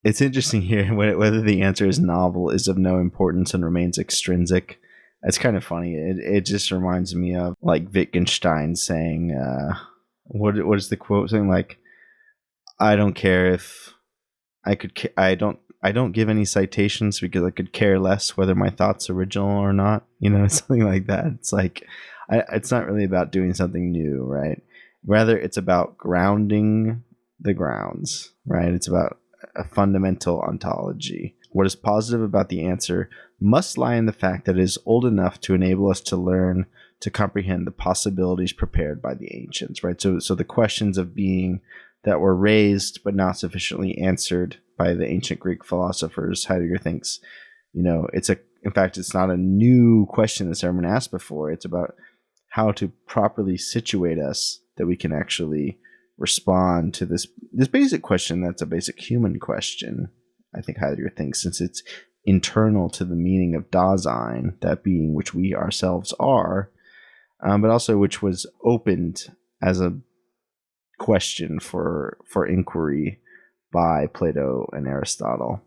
it's interesting here whether the answer is novel, is of no importance, and remains extrinsic. It's kind of funny. It just reminds me of like Wittgenstein saying, what is the quote? Saying like, I don't care if I don't give any citations because I could care less whether my thought's original or not. Something like that. It's like, it's not really about doing something new, right? Rather, it's about grounding the grounds, right? It's about a fundamental ontology. What is positive about the answer must lie in the fact that it is old enough to enable us to learn to comprehend the possibilities prepared by the ancients, right? So the questions of being that were raised but not sufficiently answered by the ancient Greek philosophers, Heidegger thinks, in fact, it's not a new question that's ever been asked before. It's about how to properly situate us that we can actually respond to this basic question that's a basic human question, I think Heidegger thinks, since it's internal to the meaning of Dasein, that being which we ourselves are, but also which was opened as a question for inquiry by Plato and Aristotle.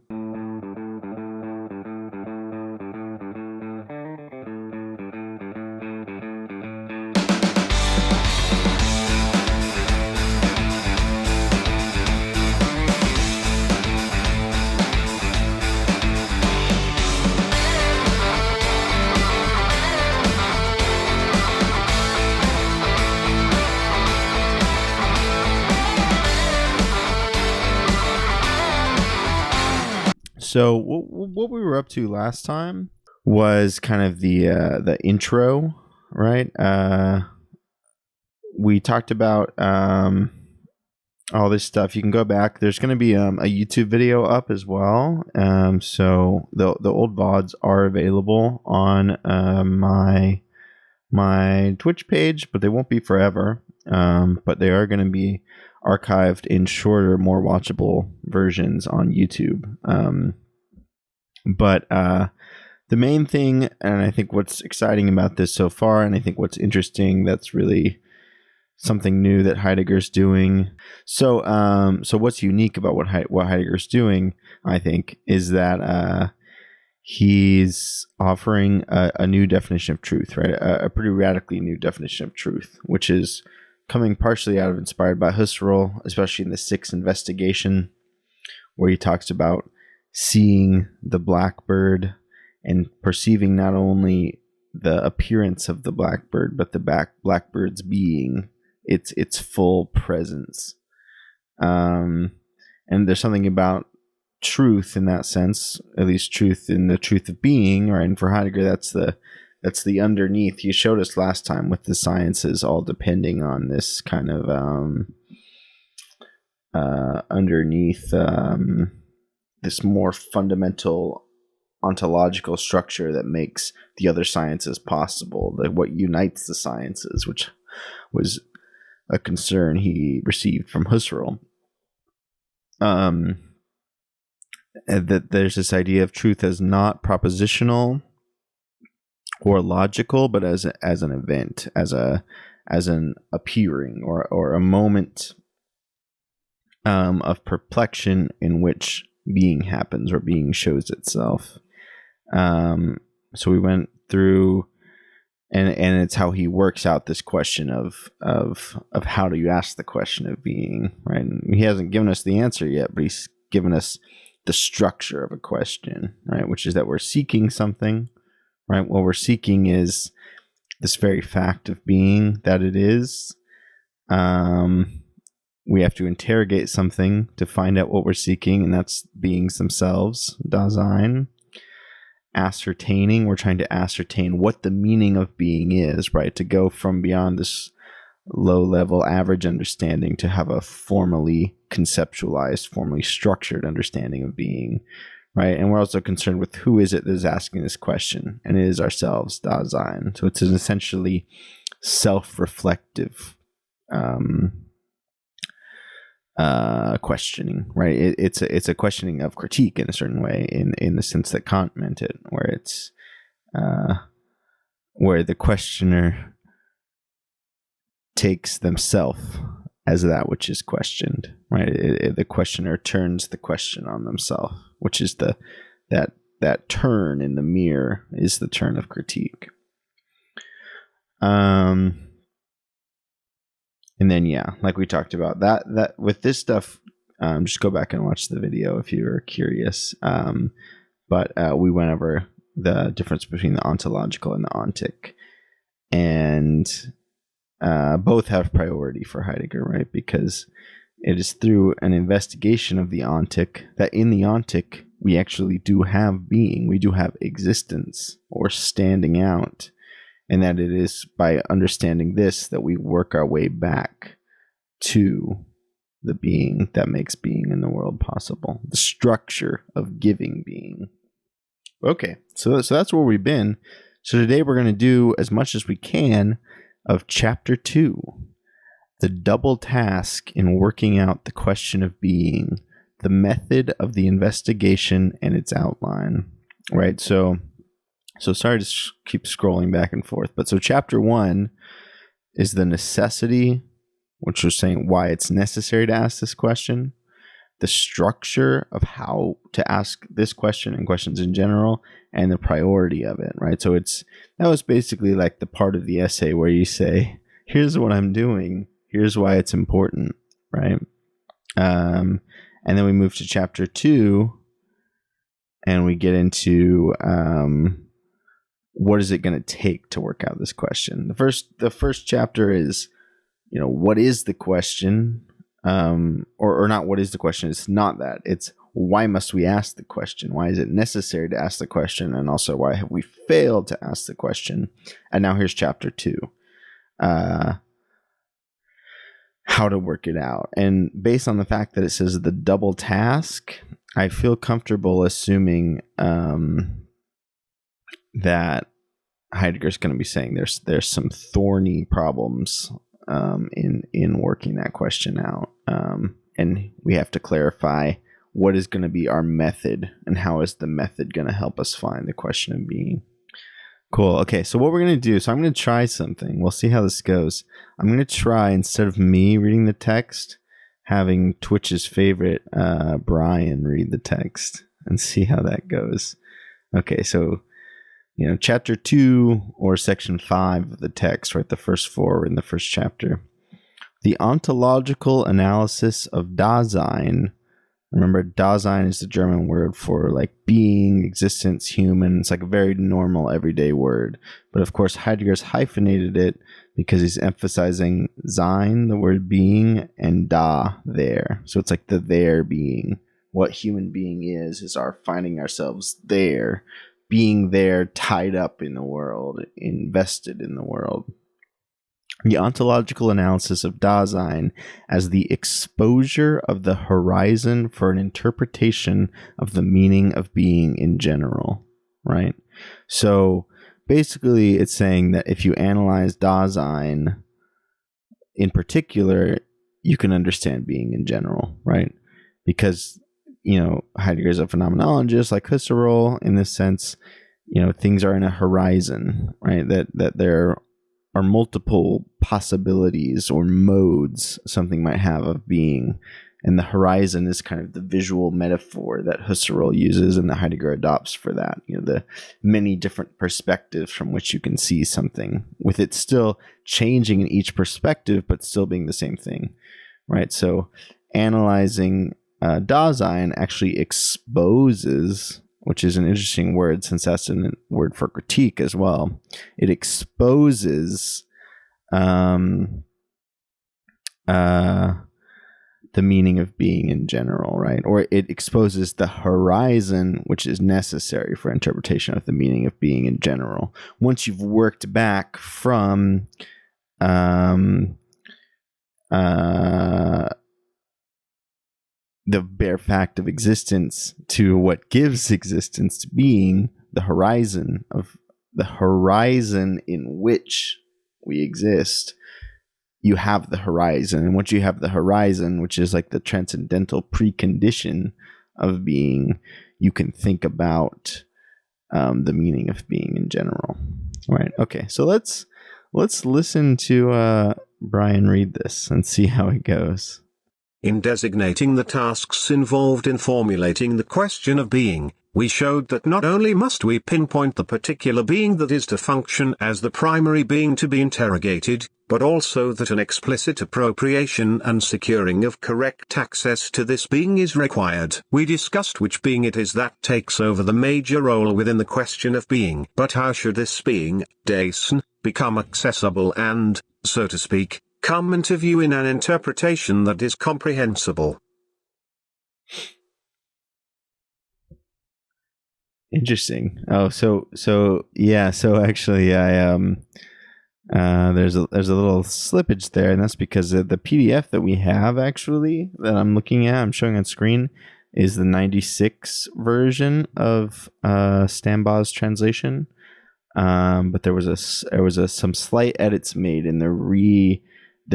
So what we were up to last time was kind of the intro, right? We talked about all this stuff. You can go back. There's going to be a YouTube video up as well. So the old VODs are available on my Twitch page, but they won't be forever. But they are going to be archived in shorter, more watchable versions on YouTube. But the main thing, and I think what's exciting about this so far, and I think what's interesting, that's really something new that Heidegger's doing. So what's unique about what Heidegger's doing, I think, is that he's offering a new definition of truth, right? A pretty radically new definition of truth, which is coming partially out of inspired by Husserl, especially in the Sixth Investigation, where he talks about seeing the blackbird and perceiving not only the appearance of the blackbird, but the blackbird's being, its full presence. And there's something about truth in that sense, at least truth in the truth of being, right? And for Heidegger, that's the underneath. You showed us last time with the sciences all depending on this kind of underneath this more fundamental ontological structure that makes the other sciences possible, like what unites the sciences, which was a concern he received from Husserl. That there's this idea of truth as not propositional or logical, but as an event, as an appearing or a moment of perplexion in which being happens or being shows itself. So we went through, and it's how he works out this question of how do you ask the question of being, right? And he hasn't given us the answer yet, but he's given us the structure of a question, right? Which is that we're seeking something, right? What we're seeking is this very fact of being that it is. We have to interrogate something to find out what we're seeking, and that's beings themselves, Dasein. Ascertaining, we're trying to ascertain what the meaning of being is, right? To go from beyond this low-level average understanding to have a formally conceptualized, formally structured understanding of being, right? And we're also concerned with who is it that is asking this question, and it is ourselves, Dasein. So it's an essentially self-reflective questioning, right? It's a questioning of critique in a certain way, in the sense that Kant meant it, where it's where the questioner takes themselves as that which is questioned, right? The questioner turns the question on themselves, which is that turn in the mirror is the turn of critique. And then, yeah, like we talked about that with this stuff, just go back and watch the video if you're curious. But we went over the difference between the ontological and the ontic, and both have priority for Heidegger, right? Because it is through an investigation of the ontic that in the ontic we actually do have being, we do have existence or standing out, and that it is by understanding this that we work our way back to the being that makes being in the world possible, the structure of giving being. Okay, so that's where we've been. So today we're going to do as much as we can of chapter 2, the double task in working out the question of being, the method of the investigation and its outline, right? So sorry to keep scrolling back and forth, but so chapter 1 is the necessity, which was saying why it's necessary to ask this question, the structure of how to ask this question and questions in general, and the priority of it, right? So that was basically like the part of the essay where you say, here's what I'm doing, here's why it's important, right? And then we move to chapter 2, and we get into what is it going to take to work out this question. The first chapter is, what is the question? Or not what is the question? It's not that. It's why must we ask the question? Why is it necessary to ask the question? And also, why have we failed to ask the question? And now here's chapter 2. How to work it out. And based on the fact that it says the double task, I feel comfortable assuming that Heidegger's going to be saying there's some thorny problems in working that question out, and we have to clarify what is going to be our method and how is the method going to help us find the question of being. Cool. Okay, so what we're going to do, so I'm going to try something. We'll see how this goes. I'm going to try, instead of me reading the text, having Twitch's favorite Brian read the text and see how that goes. Okay, so chapter 2 or section 5 of the text, right? The first 4 in the first chapter. The ontological analysis of Dasein. Remember, Dasein is the German word for like being, existence, human. It's like a very normal, everyday word. But of course, Heidegger's hyphenated it because he's emphasizing sein, the word being, and da, there. So it's like the there being. What human being is our finding ourselves there, being there, tied up in the world, invested in the world. The ontological analysis of Dasein as the exposure of the horizon for an interpretation of the meaning of being in general, right? So basically it's saying that if you analyze Dasein in particular, you can understand being in general, right? Because Heidegger's a phenomenologist like Husserl in this sense. Things are in a horizon, right? That there are multiple possibilities or modes something might have of being, and the horizon is kind of the visual metaphor that Husserl uses and that Heidegger adopts for that. The many different perspectives from which you can see something, with it still changing in each perspective, but still being the same thing, right? So analyzing Dasein actually exposes, which is an interesting word since that's a word for critique as well. It exposes the meaning of being in general, right? Or it exposes the horizon, which is necessary for interpretation of the meaning of being in general. Once you've worked back from the bare fact of existence to what gives existence to being, the horizon in which we exist, you have the horizon. And once you have the horizon, which is like the transcendental precondition of being, you can think about the meaning of being in general, right? Okay, so let's listen to Brian read this and see how it goes. In designating the tasks involved in formulating the question of being, we showed that not only must we pinpoint the particular being that is to function as the primary being to be interrogated, but also that an explicit appropriation and securing of correct access to this being is required. We discussed which being it is that takes over the major role within the question of being. But how should this being, Dyson, become accessible and, so to speak, come into view in an interpretation that is comprehensible? Interesting. Oh, so actually, there's a little slippage there, and that's because the PDF that we have actually that I'm looking at, I'm showing on screen, is the 96 version of Stambaugh's translation. But there was some slight edits made in the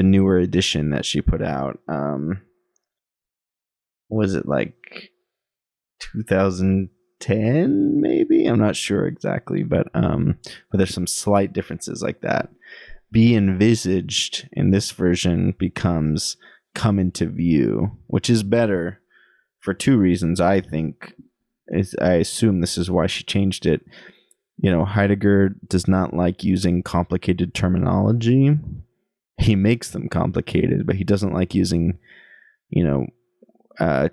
newer edition that she put out. Was it like 2010 maybe? I'm not sure exactly, but there's some slight differences like that. Be envisaged in this version becomes come into view, which is better for two reasons. I assume this is why she changed it. Heidegger does not like using complicated terminology. He makes them complicated, but he doesn't like using,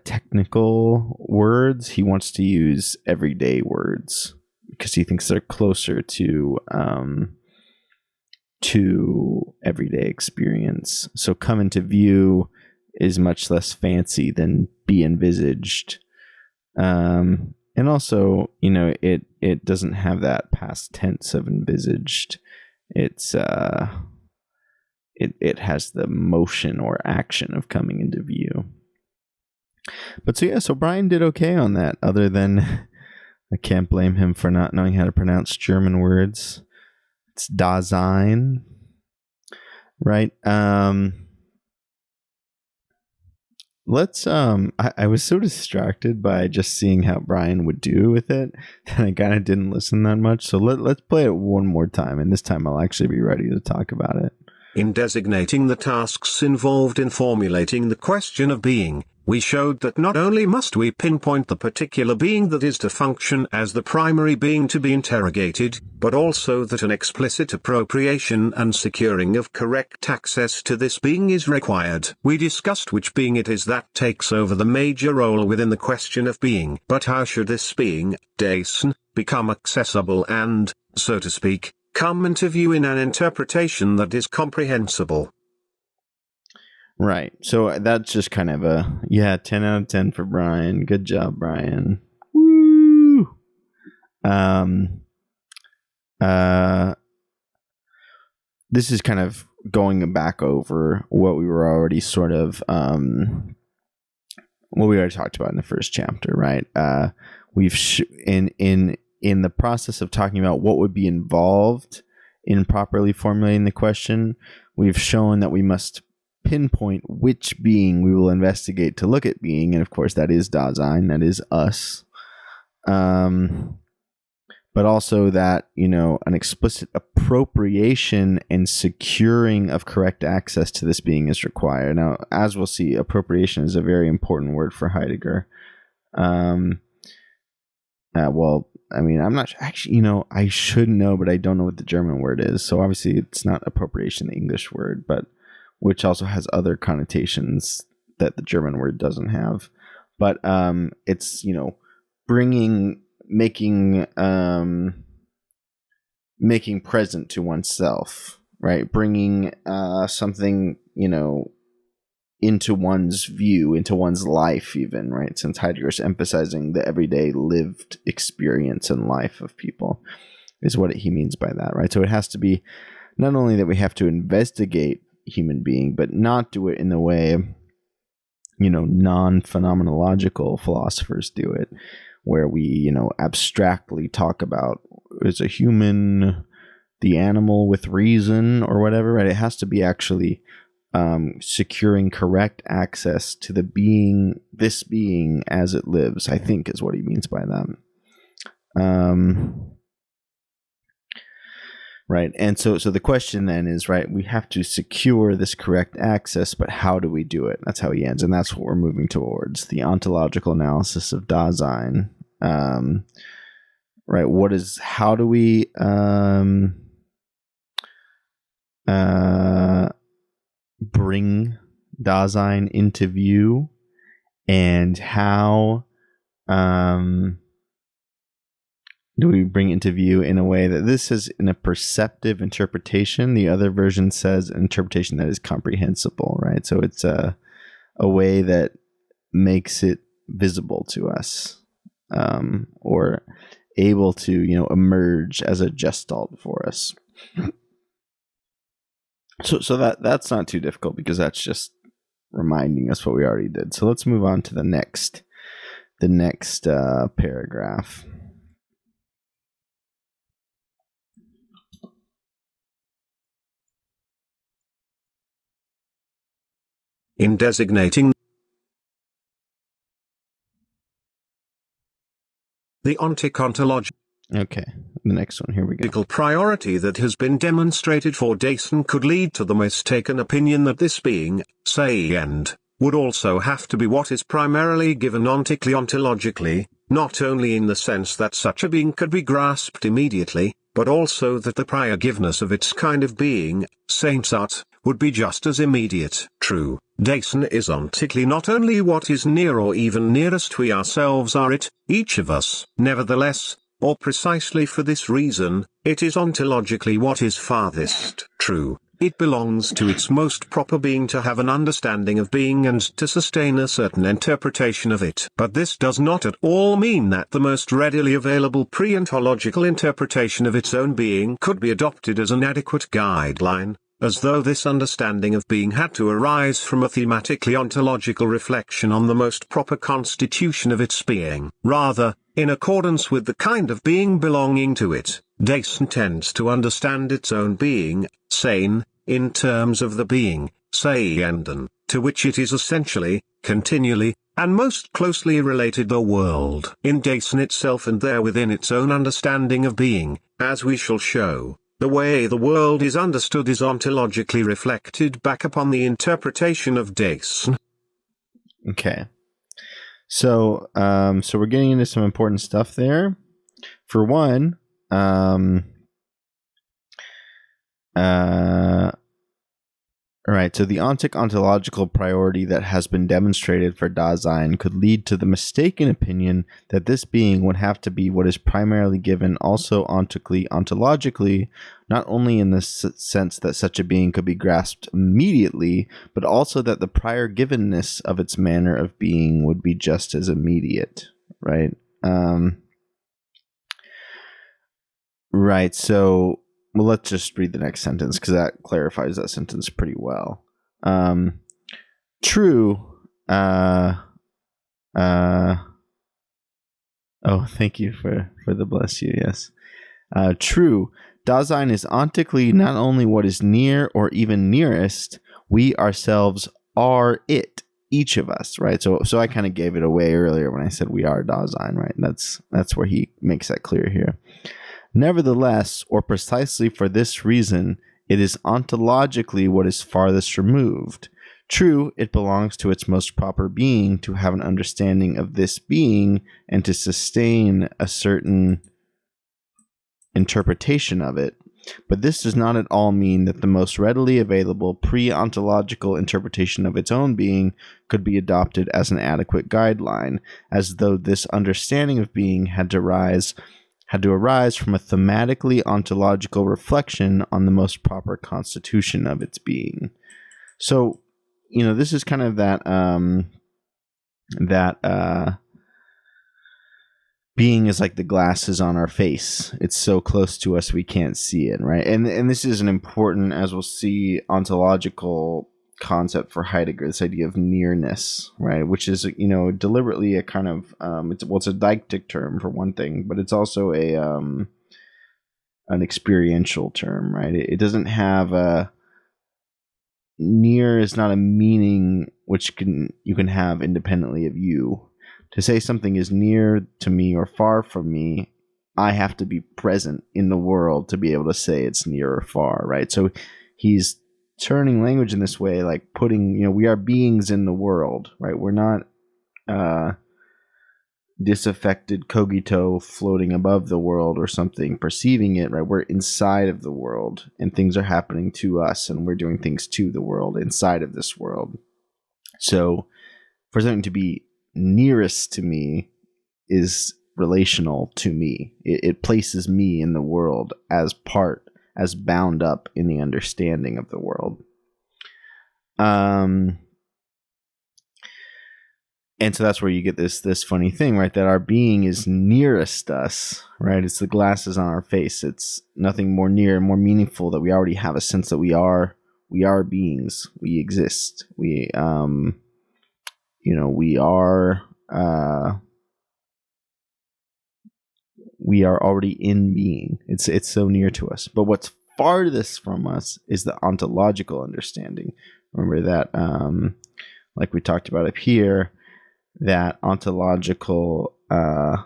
technical words. He wants to use everyday words because he thinks they're closer to everyday experience. So come into view is much less fancy than be envisaged. And also, it doesn't have that past tense of envisaged. It's it has the motion or action of coming into view. But so Brian did okay on that, other than I can't blame him for not knowing how to pronounce German words. It's Dasein, right? Let's I was so distracted by just seeing how Brian would do with it that I kind of didn't listen that much. So let's play it one more time, and this time I'll actually be ready to talk about it. In designating the tasks involved in formulating the question of being, we showed that not only must we pinpoint the particular being that is to function as the primary being to be interrogated, but also that an explicit appropriation and securing of correct access to this being is required. We discussed which being it is that takes over the major role within the question of being. But how should this being, Dyson, become accessible and, so to speak, come into view in an interpretation that is comprehensible? Right. So that's just kind of 10 out of 10 for Brian. Good job, Brian. Woo! This is kind of going back over what we were already sort of what we already talked about in the first chapter, right? We've in the process of talking about what would be involved in properly formulating the question, we've shown that we must pinpoint which being we will investigate to look at being, and of course that is Dasein, that is us. But also that, an explicit appropriation and securing of correct access to this being is required. Now, as we'll see, appropriation is a very important word for Heidegger. Well, I mean, I'm not actually, I should know, but I don't know what the German word is. So obviously it's not appropriation, the English word, but which also has other connotations that the German word doesn't have. But it's, making present to oneself, right? Bringing something, into one's view, into one's life even, right? Since Heidegger's emphasizing the everyday lived experience and life of people is what he means by that, right? So it has to be not only that we have to investigate human being, but not do it in the way, non-phenomenological philosophers do it, where we, abstractly talk about, is a human the animal with reason or whatever, right? It has to be actually securing correct access to the being, this being as it lives, I think is what he means by that. Right. And so the question then is, right, we have to secure this correct access, but how do we do it? That's how he ends. And that's what we're moving towards, the ontological analysis of Dasein. Right. How do we bring Dasein into view, and how do we bring it into view in a way that this is in a perceptive interpretation? The other version says an interpretation that is comprehensible, right? So it's a way that makes it visible to us, or able to, emerge as a gestalt for us. So that's not too difficult, because that's just reminding us what we already did. So let's move on to the next paragraph. In designating the ontological Okay, the next one, here we go. Priority that has been demonstrated for Dyson could lead to the mistaken opinion that this being, say end, would also have to be what is primarily given ontologically, not only in the sense that such a being could be grasped immediately, but also that the prior giveness of its kind of being, saints art, would be just as immediate. True, Dyson is ontically not only what is near or even nearest we ourselves are it, each of us. Nevertheless, or precisely for this reason, it is ontologically what is farthest true. It belongs to its most proper being to have an understanding of being and to sustain a certain interpretation of it. But this does not at all mean that the most readily available pre-ontological interpretation of its own being could be adopted as an adequate guideline, as though this understanding of being had to arise from a thematically ontological reflection on the most proper constitution of its being. Rather, in accordance with the kind of being belonging to it, Dyson tends to understand its own being, sane, in terms of the being, seienden, to which it is essentially, continually, and most closely related the world. In Dyson itself and there within its own understanding of being, as we shall show, the way the world is understood is ontologically reflected back upon the interpretation of Dyson. Okay. So we're getting into some important stuff there. For one, right, so the ontological priority that has been demonstrated for Dasein could lead to the mistaken opinion that this being would have to be what is primarily given also ontologically, not only in the sense that such a being could be grasped immediately, but also that the prior givenness of its manner of being would be just as immediate, right? Right, so... Well, let's just read the next sentence, because that clarifies that sentence pretty well. True. Oh, thank you for the bless you. Yes. True. Dasein is ontically not only what is near or even nearest. We ourselves are it. Each of us, right? So I kind of gave it away earlier when I said we are Dasein, right? That's where he makes that clear here. Nevertheless, or precisely for this reason, it is ontologically what is farthest removed. True, it belongs to its most proper being to have an understanding of this being and to sustain a certain interpretation of it. But this does not at all mean that the most readily available pre-ontological interpretation of its own being could be adopted as an adequate guideline, as though this understanding of being had to arise from a thematically ontological reflection on the most proper constitution of its being. So, this is kind of that being is like the glasses on our face. It's so close to us we can't see it, right? And this is an important, as we'll see, ontological concept for Heidegger, this idea of nearness, right? Which is, deliberately a kind of it's a deictic term for one thing, but it's also a an experiential term, right? It doesn't have a near is not a meaning which you can have independently of you. To say something is near to me or far from me I have to be present in the world to be able to say it's near or far, right? So he's turning language in this way, like putting, we are beings in the world, right? We're not disaffected cogito floating above the world or something, perceiving it, right? We're inside of the world, and things are happening to us, and we're doing things to the world inside of this world. So for something to be nearest to me is relational to me. It places me in the world as bound up in the understanding of the world. And so that's where you get this funny thing, right? That our being is nearest us, right? It's the glasses on our face. It's nothing more near and more meaningful that we already have a sense that we are beings. We exist. We are already in being. It's so near to us. But what's farthest from us is the ontological understanding. Remember that, like we talked about up here, that ontological the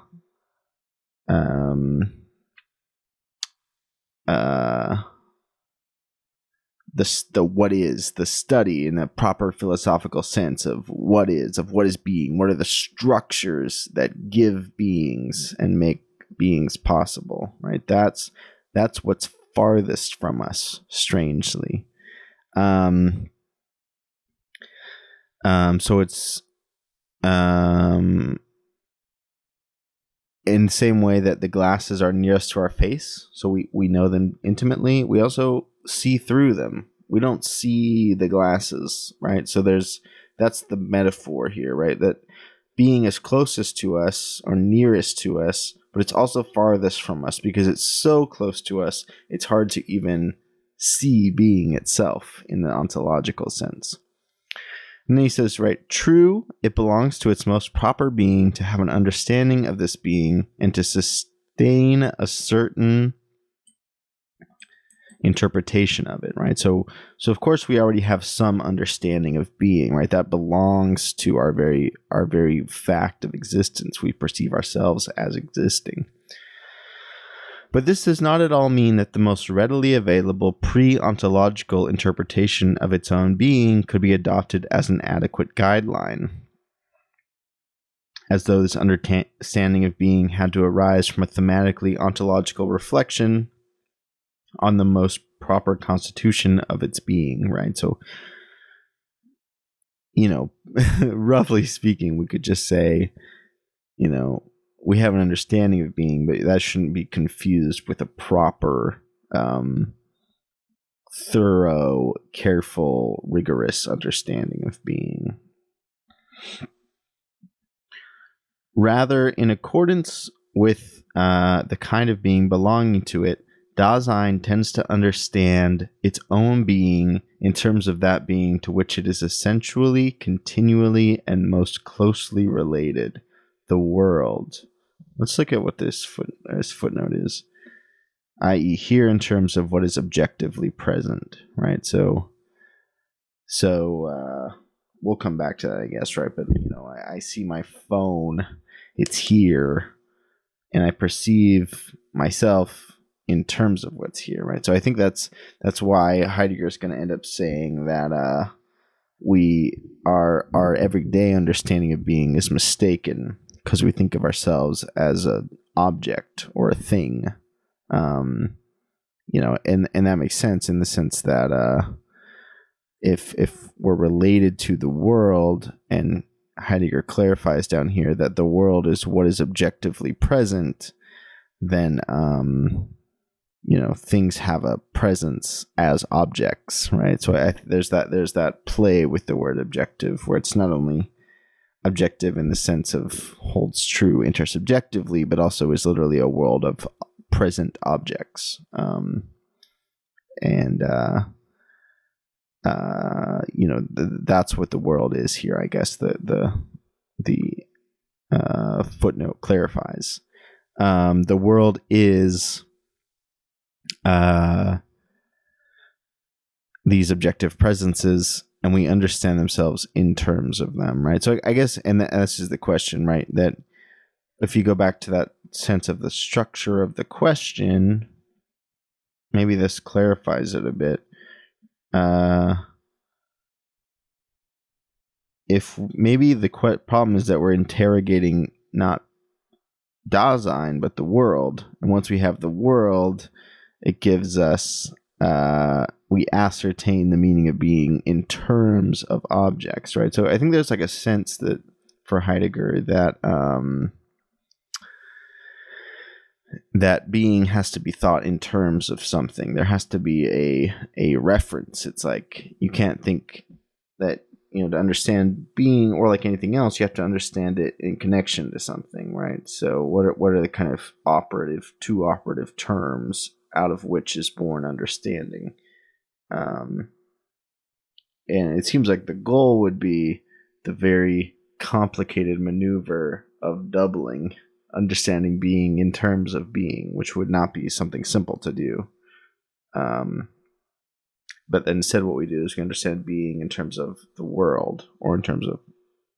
what is, the study in the proper philosophical sense of what is being, what are the structures that give beings and make beings possible, right? That's what's farthest from us, strangely. So it's in the same way that the glasses are nearest to our face, so we know them intimately, we also see through them. We don't see the glasses, right? So that's the metaphor here, right? That being is closest to us or nearest to us, but it's also farthest from us because it's so close to us, it's hard to even see being itself in the ontological sense. And then he says, right, true, it belongs to its most proper being to have an understanding of this being and to sustain a certain interpretation of it, right? So of course we already have some understanding of being, right? That belongs to our very fact of existence. We perceive ourselves as existing. But this does not at all mean that the most readily available pre-ontological interpretation of its own being could be adopted as an adequate guideline, as though this understanding of being had to arise from a thematically ontological reflection on the most proper constitution of its being, right? So, roughly speaking, we could just say, we have an understanding of being, but that shouldn't be confused with a proper, thorough, careful, rigorous understanding of being. Rather, in accordance with the kind of being belonging to it, Dasein tends to understand its own being in terms of that being to which it is essentially, continually, and most closely related, the world. Let's look at what this footnote is, i.e. here in terms of what is objectively present, right? So we'll come back to that, I guess, right? But, I see my phone, it's here, and I perceive myself in terms of what's here, right? So I think that's why Heidegger is going to end up saying that our everyday understanding of being is mistaken because we think of ourselves as an object or a thing, and that makes sense in the sense that if we're related to the world, and Heidegger clarifies down here that the world is what is objectively present, then things have a presence as objects, right? So there's that play with the word objective, where it's not only objective in the sense of holds true intersubjectively, but also is literally a world of present objects. That's what the world is here, I guess. The footnote clarifies. The world is these objective presences, and we understand themselves in terms of them, right? So I guess, and this is the question, right? That if you go back to sense of the structure of the question, maybe this clarifies it a bit. If maybe the problem is that we're interrogating not Dasein, but the world. And once we have the world, it gives us, we ascertain the meaning of being in terms of objects, right? So I think there's like a sense that for Heidegger that that being has to be thought in terms of something. There has to be a reference. It's like you can't think that, to understand being or like anything else, you have to understand it in connection to something, right? So what are the kind of two operative terms out of which is born understanding? And it seems like the goal would be the very complicated maneuver of doubling understanding being in terms of being, which would not be something simple to do. But then instead what we do is we understand being in terms of the world or in terms of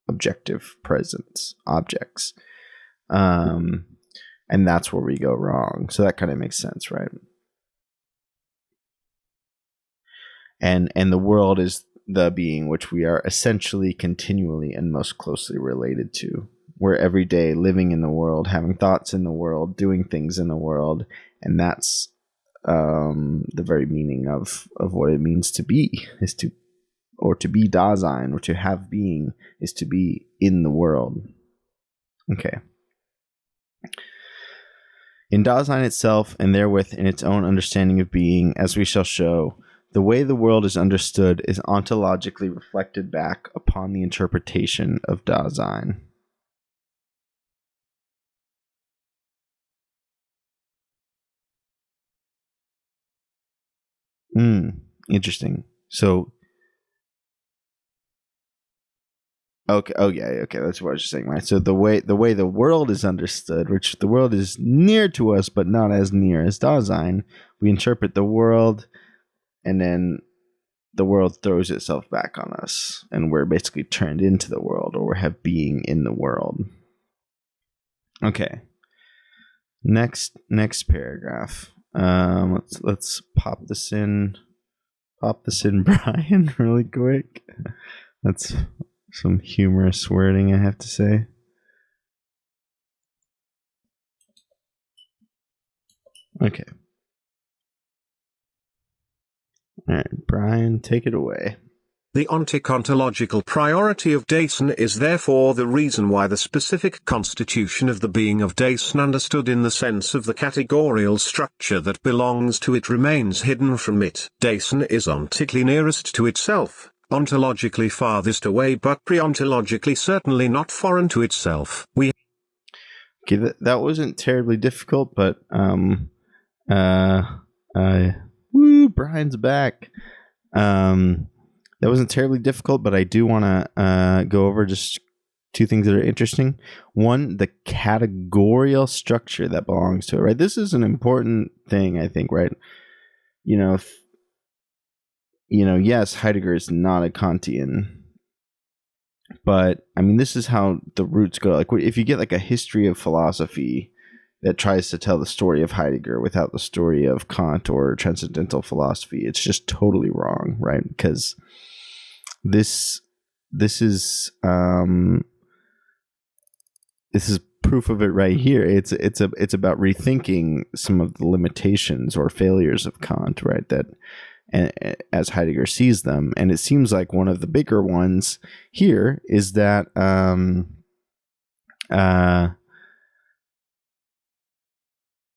objective presence, objects. And that's where we go wrong. So that kind of makes sense, right? And the world is the being which we are essentially continually and most closely related to. We're every day living in the world, having thoughts in the world, doing things in the world, and that's the very meaning of what it means to be, is to, or to be Dasein, or to have being, is to be in the world. Okay. In Dasein itself, and therewith in its own understanding of being, as we shall show, the way the world is understood is ontologically reflected back upon the interpretation of Dasein. Interesting. So, okay. Oh, yeah. Okay, that's what I was just saying, right? So the way the world is understood, which the world is near to us, but not as near as Dasein, we interpret the world, and then the world throws itself back on us, and we're basically turned into the world, or we have being in the world. Okay. Next paragraph. Let's pop this in, Brian, really quick. That's some humorous wording, I have to say. Okay. All right, Brian, take it away. The ontological priority of Dyson is therefore the reason why the specific constitution of the being of Dyson, understood in the sense of the categorial structure that belongs to it, remains hidden from it. Dyson is ontically nearest to itself, ontologically farthest away, but pre-ontologically certainly not foreign to itself. Okay, that wasn't terribly difficult, but Brian's back. That wasn't terribly difficult, but I do want to go over just two things that are interesting. One, the categorial structure that belongs to it, right? This is an important thing, I think, right? Yes, Heidegger is not a Kantian, but I mean, this is how the roots go. Like, if you get like a history of philosophy that tries to tell the story of Heidegger without the story of Kant or transcendental philosophy, it's just totally wrong, right? Because this is proof of it right here. It's about rethinking some of the limitations or failures of Kant, right? That as Heidegger sees them, and it seems like one of the bigger ones here is that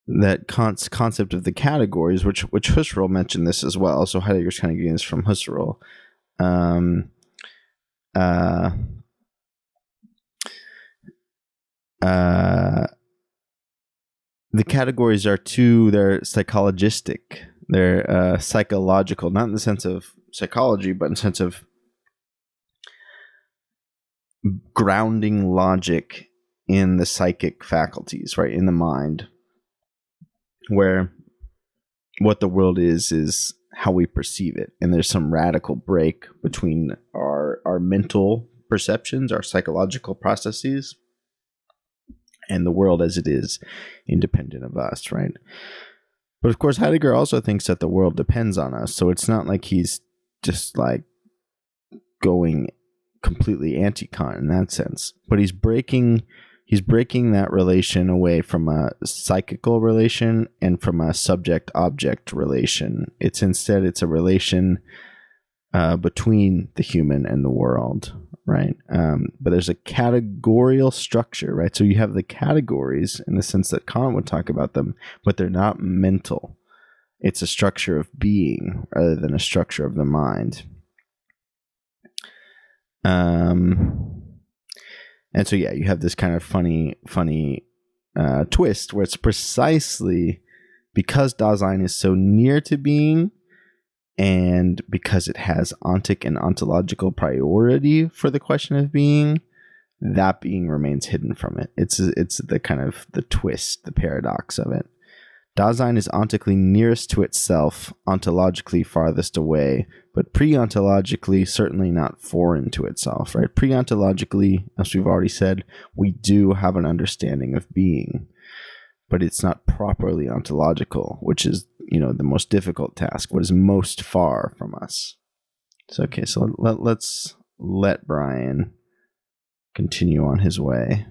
that Kant's concept of the categories, which Husserl mentioned this as well. So Heidegger's kind of getting this from Husserl. The categories are they're psychologistic. They're psychological, not in the sense of psychology, but in the sense of grounding logic in the psychic faculties, right? In the mind, where what the world is how we perceive it. And there's some radical break between our mental perceptions, our psychological processes, and the world as it is independent of us, right? But of course, Heidegger also thinks that the world depends on us. So it's not like he's just like going completely anti-Kant in that sense. But he's breaking that relation away from a psychical relation and from a subject-object relation. It's a relation between the human and the world, right? But there's a categorical structure, right? So you have the categories in the sense that Kant would talk about them, but they're not mental. It's a structure of being rather than a structure of the mind. And so, yeah, you have this kind of funny twist where it's precisely because Dasein is so near to being, and because it has ontic and ontological priority for the question of being, that being remains hidden from it. It's the kind of the twist, the paradox of it. Dasein is ontically nearest to itself, ontologically farthest away, but pre-ontologically certainly not foreign to itself, right? Pre-ontologically, as we've already said, we do have an understanding of being, but it's not properly ontological, which is, the most difficult task, what is most far from us. So, okay, so let's let Brian continue on his way.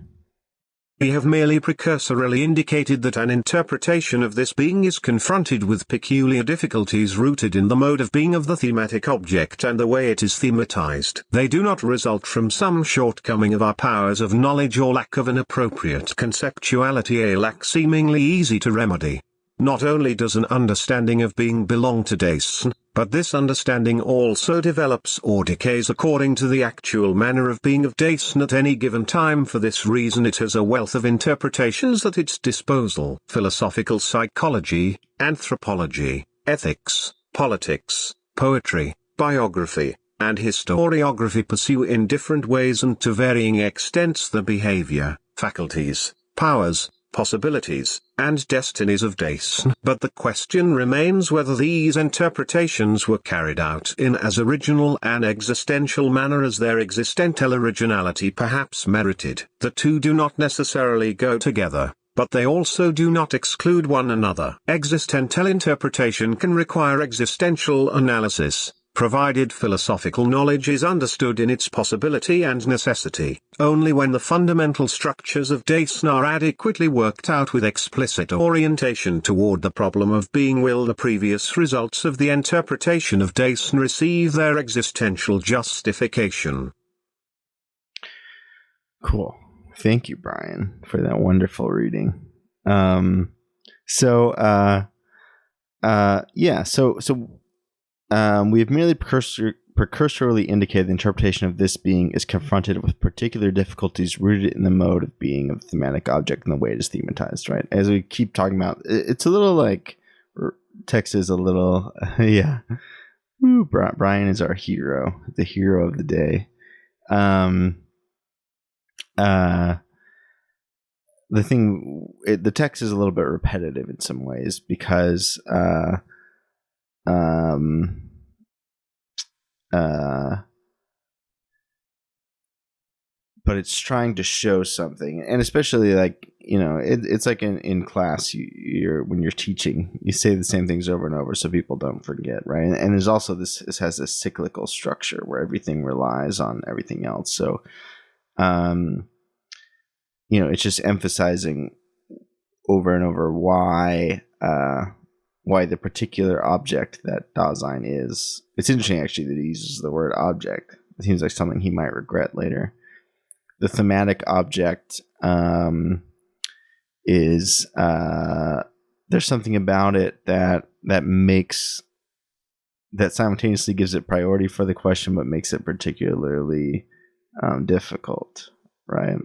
We have merely precursorily indicated that an interpretation of this being is confronted with peculiar difficulties rooted in the mode of being of the thematic object and the way it is thematized. They do not result from some shortcoming of our powers of knowledge or lack of an appropriate conceptuality, a lack seemingly easy to remedy. Not only does an understanding of being belong to Dyson, but this understanding also develops or decays according to the actual manner of being of Dyson at any given time. For this reason it has a wealth of interpretations at its disposal. Philosophical psychology, anthropology, ethics, politics, poetry, biography, and historiography pursue in different ways and to varying extents the behavior, faculties, powers, possibilities, and destinies of Dyson. But the question remains whether these interpretations were carried out in as original an existential manner as their existential originality perhaps merited. The two do not necessarily go together, but they also do not exclude one another. Existential interpretation can require existential analysis, provided philosophical knowledge is understood in its possibility and necessity. Only when the fundamental structures of Dyson are adequately worked out with explicit orientation toward the problem of being will the previous results of the interpretation of Dyson receive their existential justification. Cool. Thank you, Brian, for that wonderful reading. We have merely precursorily indicated the interpretation of this being is confronted with particular difficulties rooted in the mode of being of the thematic object and the way it is thematized, right? As we keep talking about, it's a little like, text is a little, yeah. Ooh, Brian is our hero, the hero of the day. The text is a little bit repetitive in some ways because, but it's trying to show something, and especially like it's like in class, when you're teaching, you say the same things over and over so people don't forget, right? And there's also this has a cyclical structure where everything relies on everything else. So, it's just emphasizing over and over why the particular object that Dasein is. It's interesting actually that he uses the word object. It seems like something he might regret later. The thematic object is there's something about it that simultaneously gives it priority for the question, but makes it particularly difficult, right?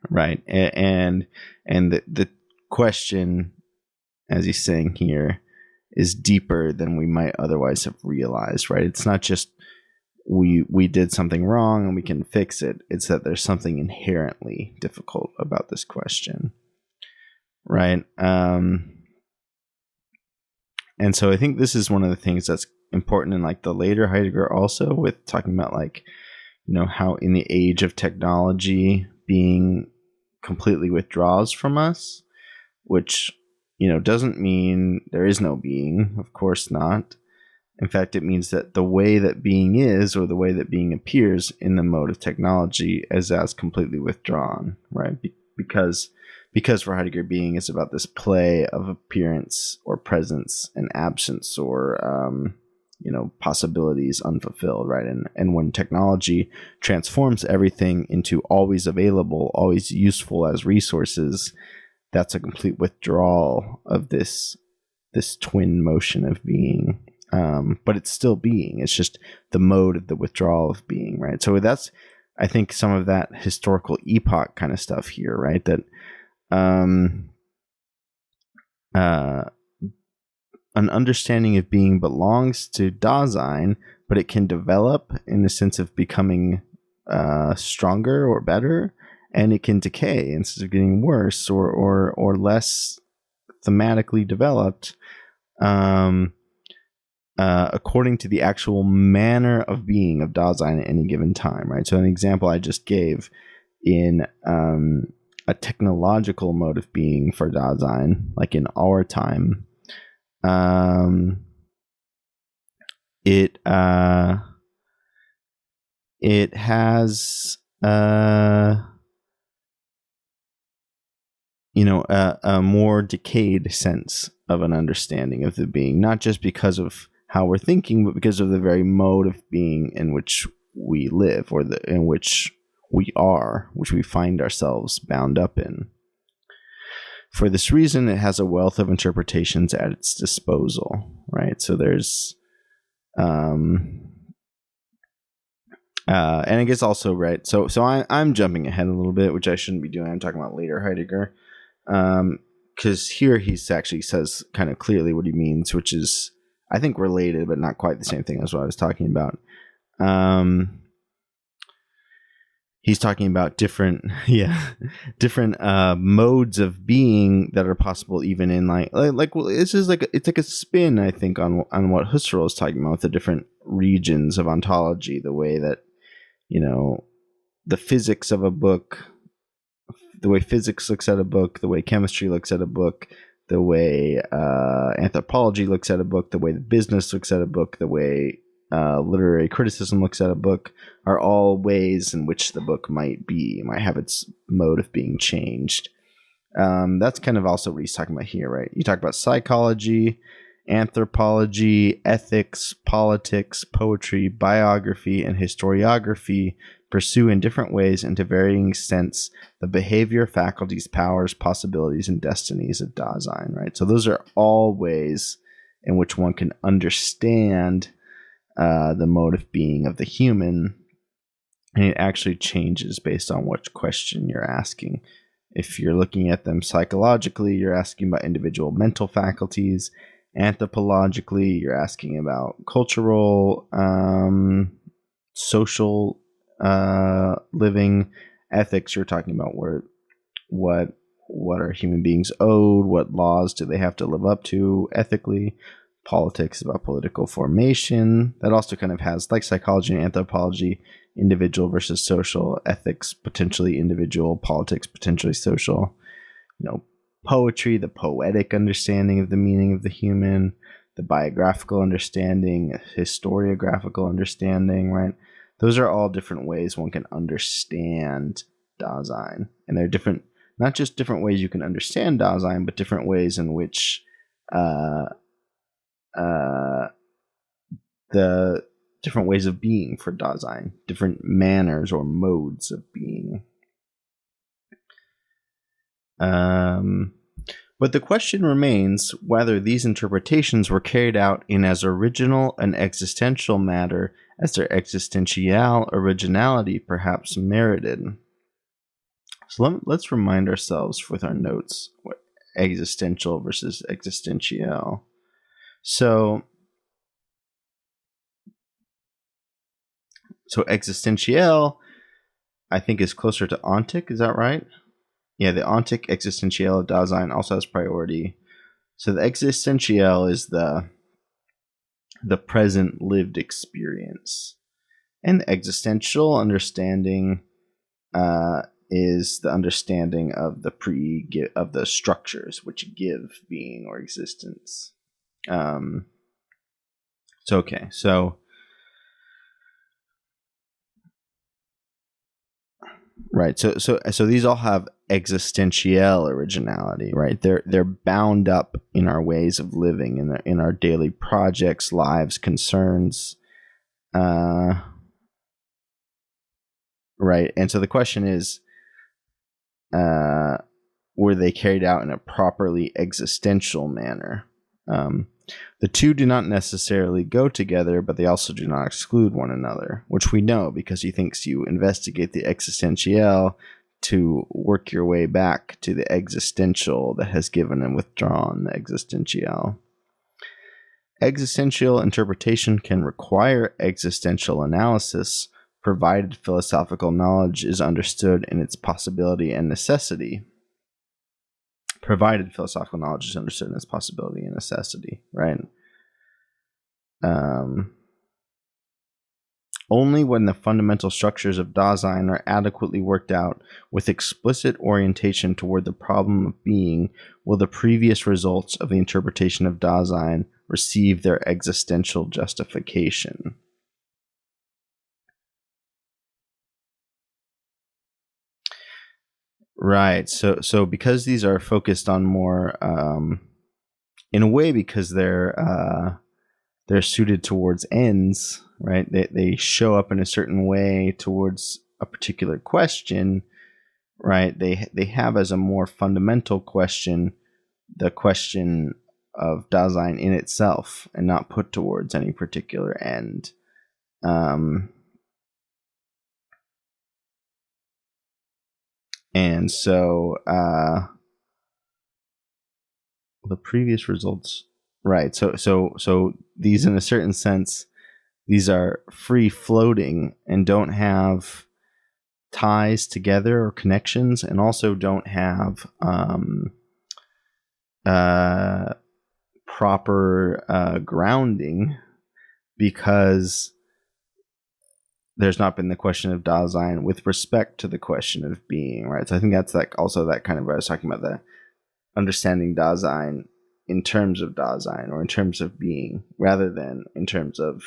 Right, and the question, as he's saying here, is deeper than we might otherwise have realized, right? It's not just we did something wrong and we can fix it. It's that there's something inherently difficult about this question, right? And so I think this is one of the things that's important in like the later Heidegger also, with talking about like, how in the age of technology being completely withdraws from us, which, doesn't mean there is no being. Of course not. In fact, it means that the way that being is, or the way that being appears in the mode of technology, is as completely withdrawn, right? Because for Heidegger, being is about this play of appearance or presence and absence, or possibilities unfulfilled, right? And when technology transforms everything into always available, always useful as resources, that's a complete withdrawal of this twin motion of being. But it's still being. It's just the mode of the withdrawal of being, right? So that's, I think, some of that historical epoch kind of stuff here, right? That an understanding of being belongs to Dasein, but it can develop in the sense of becoming stronger or better, and it can decay instead of getting worse or less thematically developed, according to the actual manner of being of Dasein at any given time, right? So an example I just gave in a technological mode of being for Dasein, like in our time, it has a more decayed sense of an understanding of the being, not just because of how we're thinking, but because of the very mode of being in which we live, or in which we are, which we find ourselves bound up in. For this reason, it has a wealth of interpretations at its disposal, right? So there's, and I guess also, right, so I'm jumping ahead a little bit, which I shouldn't be doing. I'm talking about later Heidegger, because here he actually says kind of clearly what he means, which is, I think, related, but not quite the same thing as what I was talking about. He's talking about different modes of being that are possible, even in well, it's just it's like a spin, I think, on what Husserl is talking about with the different regions of ontology, the way that, the physics of a book, the way physics looks at a book, the way chemistry looks at a book, the way anthropology looks at a book, the way the business looks at a book, the way literary criticism looks at a book, are all ways in which the book might have its mode of being changed. That's kind of also what he's talking about here, right? You talk about psychology, anthropology, ethics, politics, poetry, biography, and historiography pursue in different ways and to varying extents the behavior, faculties, powers, possibilities, and destinies of Dasein, right? So those are all ways in which one can understand the mode of being of the human, and it actually changes based on which question you're asking. If you're looking at them psychologically, you're asking about individual mental faculties. Anthropologically, you're asking about cultural, social living. Ethics, you're talking about what are human beings owed, what laws do they have to live up to ethically. Politics, about political formation. That also kind of has, like psychology and anthropology, individual versus social. Ethics, potentially individual. Politics, potentially social. Poetry, the poetic understanding of the meaning of the human. The biographical understanding, historiographical understanding, right? Those are all different ways one can understand Dasein. And they're different, not just different ways you can understand Dasein, but different ways in which the different ways of being for Dasein, different manners or modes of being. But the question remains whether these interpretations were carried out in as original an existential matter as their existential originality perhaps merited. So let's remind ourselves with our notes what existential versus existential. So existential, I think, is closer to ontic. Is that right? Yeah, the ontic existential of Dasein also has priority. So the existential is the present lived experience. And the existential understanding is the understanding of the structures which give being or existence. Right. So these all have existential originality, right? They're bound up in our ways of living, in our daily projects, lives, concerns. Right. And so the question is, were they carried out in a properly existential manner? The two do not necessarily go together, but they also do not exclude one another, which we know because he thinks you investigate the existential to work your way back to the existential that has given and withdrawn the existential. Existential interpretation can require existential analysis, provided philosophical knowledge is understood in its possibility and necessity. Provided philosophical knowledge is understood in its possibility and necessity, right? Only when the fundamental structures of Dasein are adequately worked out with explicit orientation toward the problem of being will the previous results of the interpretation of Dasein receive their existential justification. Right. So because these are focused on more, in a way, because they're suited towards ends, right? They show up in a certain way towards a particular question, right? They have as a more fundamental question the question of Dasein in itself, and not put towards any particular end. And so the previous results, right? So these, in a certain sense, these are free floating and don't have ties together or connections, and also don't have proper grounding, because there's not been the question of Dasein with respect to the question of being, right? So I think that's also that kind of what I was talking about, the understanding Dasein in terms of Dasein, or in terms of being, rather than in terms of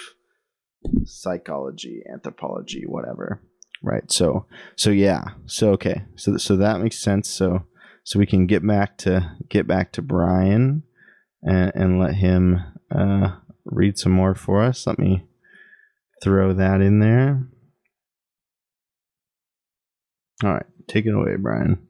psychology, anthropology, whatever, right? So okay, so that makes sense. So we can get back to Brian and let him read some more for us. Let me throw that in there. All right, take it away, Brian.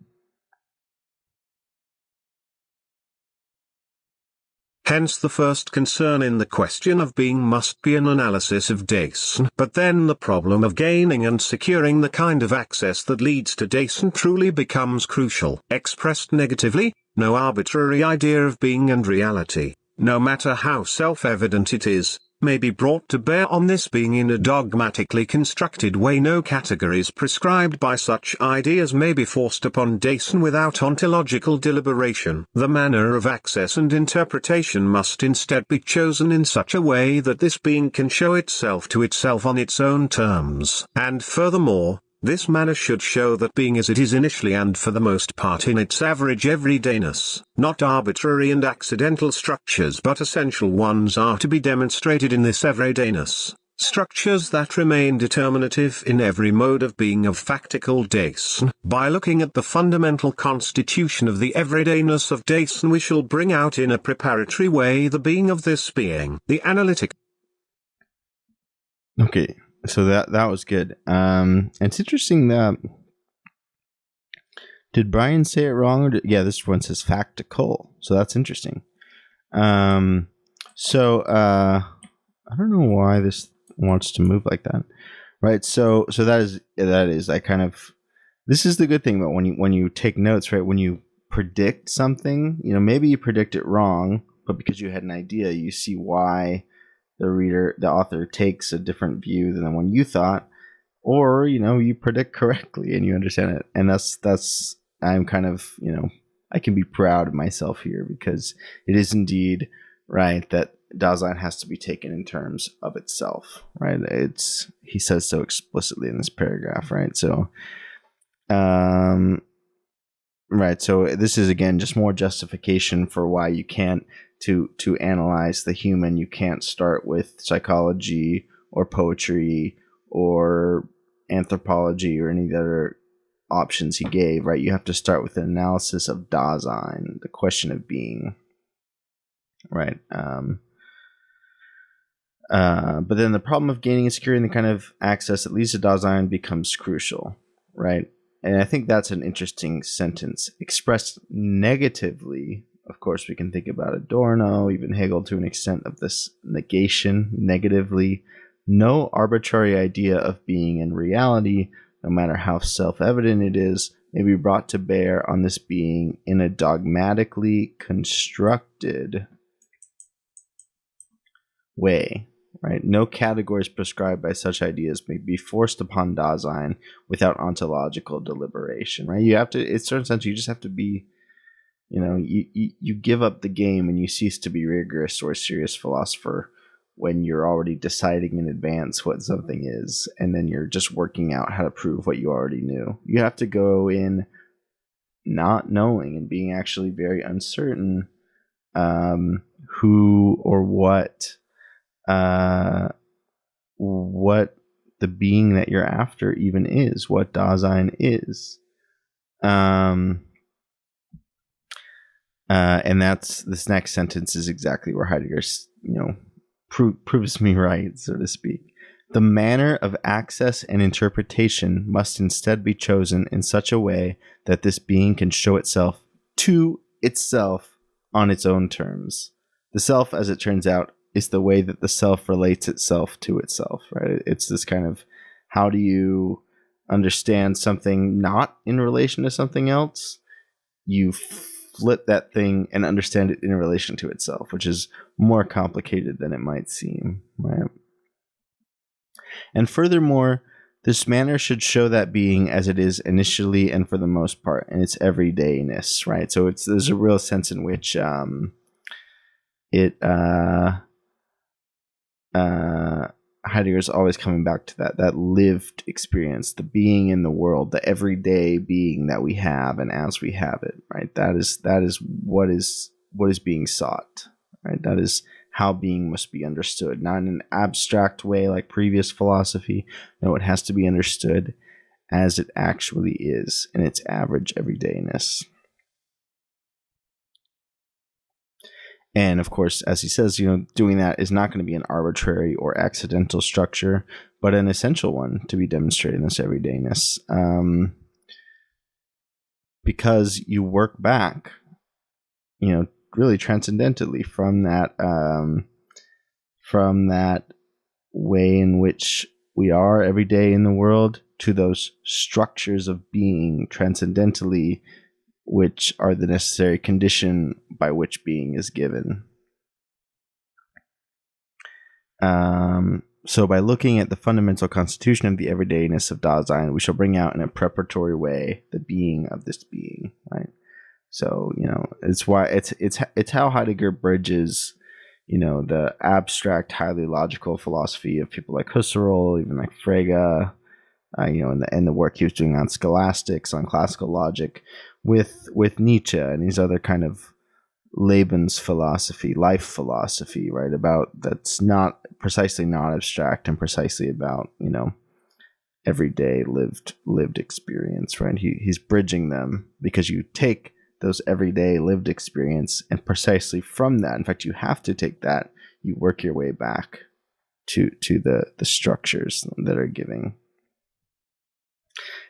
Hence the first concern in the question of being must be an analysis of Dyson. But then the problem of gaining and securing the kind of access that leads to Dyson truly becomes crucial. Expressed negatively, no arbitrary idea of being and reality, no matter how self-evident it is, may be brought to bear on this being in a dogmatically constructed way. No categories prescribed by such ideas may be forced upon Dyson without ontological deliberation. The manner of access and interpretation must instead be chosen in such a way that this being can show itself to itself on its own terms. And furthermore, this manner should show that being as it is initially and for the most part in its average everydayness, not arbitrary and accidental structures but essential ones, are to be demonstrated in this everydayness, structures that remain determinative in every mode of being of factical Dyson. By looking at the fundamental constitution of the everydayness of Dyson, we shall bring out in a preparatory way the being of this being, the analytic. Okay. So that was good. It's interesting that, did Brian say it wrong? Or yeah, this one says factical. So that's interesting. I don't know why this wants to move like that, right? So that is I kind of, this is the good thing about when you take notes, right? When you predict something, maybe you predict it wrong, but because you had an idea, you see why the author takes a different view than the one you thought, or you predict correctly and you understand it. And that's I'm kind of, I can be proud of myself here, because it is indeed right that Dasein has to be taken in terms of itself, right? He says so explicitly in this paragraph, right? So Right. So this is again just more justification for why you can't to analyze the human. You can't start with psychology or poetry or anthropology or any of the other options he gave. Right. You have to start with an analysis of Dasein, the question of being. Right. But then the problem of gaining and securing the kind of access that leads to Dasein becomes crucial. Right. And I think that's an interesting sentence. Expressed negatively, of course, we can think about Adorno, even Hegel to an extent of this negation, negatively. No arbitrary idea of being in reality, no matter how self-evident it is, may be brought to bear on this being in a dogmatically constructed way. Right? No categories prescribed by such ideas may be forced upon Dasein without ontological deliberation. Right? You have to, in a certain sense, you just have to be, you give up the game and you cease to be rigorous or a serious philosopher when you're already deciding in advance what something is, and then you're just working out how to prove what you already knew. You have to go in not knowing and being actually very uncertain who or what the being that you're after even is, what Dasein is. And that's, this next sentence is exactly where Heidegger, proves me right, so to speak. The manner of access and interpretation must instead be chosen in such a way that this being can show itself to itself on its own terms. The self, as it turns out, is the way that the self relates itself to itself, right? It's this kind of, how do you understand something not in relation to something else? You flip that thing and understand it in relation to itself, which is more complicated than it might seem, right? And furthermore, this manner should show that being as it is initially and for the most part in its everydayness, right? So there's a real sense in which Heidegger's always coming back to that lived experience, the being in the world, the everyday being that we have and as we have it, right? That is what is being sought, right? That is how being must be understood, not in an abstract way like previous philosophy. No, it has to be understood as it actually is in its average everydayness. And of course, as he says, doing that is not going to be an arbitrary or accidental structure, but an essential one to be demonstrated in this everydayness. Because you work back, really transcendentally from that way in which we are every day in the world to those structures of being transcendentally, which are the necessary condition by which being is given. So by looking at the fundamental constitution of the everydayness of Dasein, we shall bring out in a preparatory way the being of this being, right? So, it's why it's how Heidegger bridges, the abstract, highly logical philosophy of people like Husserl, even like Frege, and the work he was doing on scholastics, on classical logic, with Nietzsche and these other kind of Lebens philosophy, life philosophy, right? About that's not abstract and precisely about everyday lived experience, right? He's bridging them because you take those everyday lived experience and precisely from that, in fact, you have to take that. You work your way back to the structures that are giving.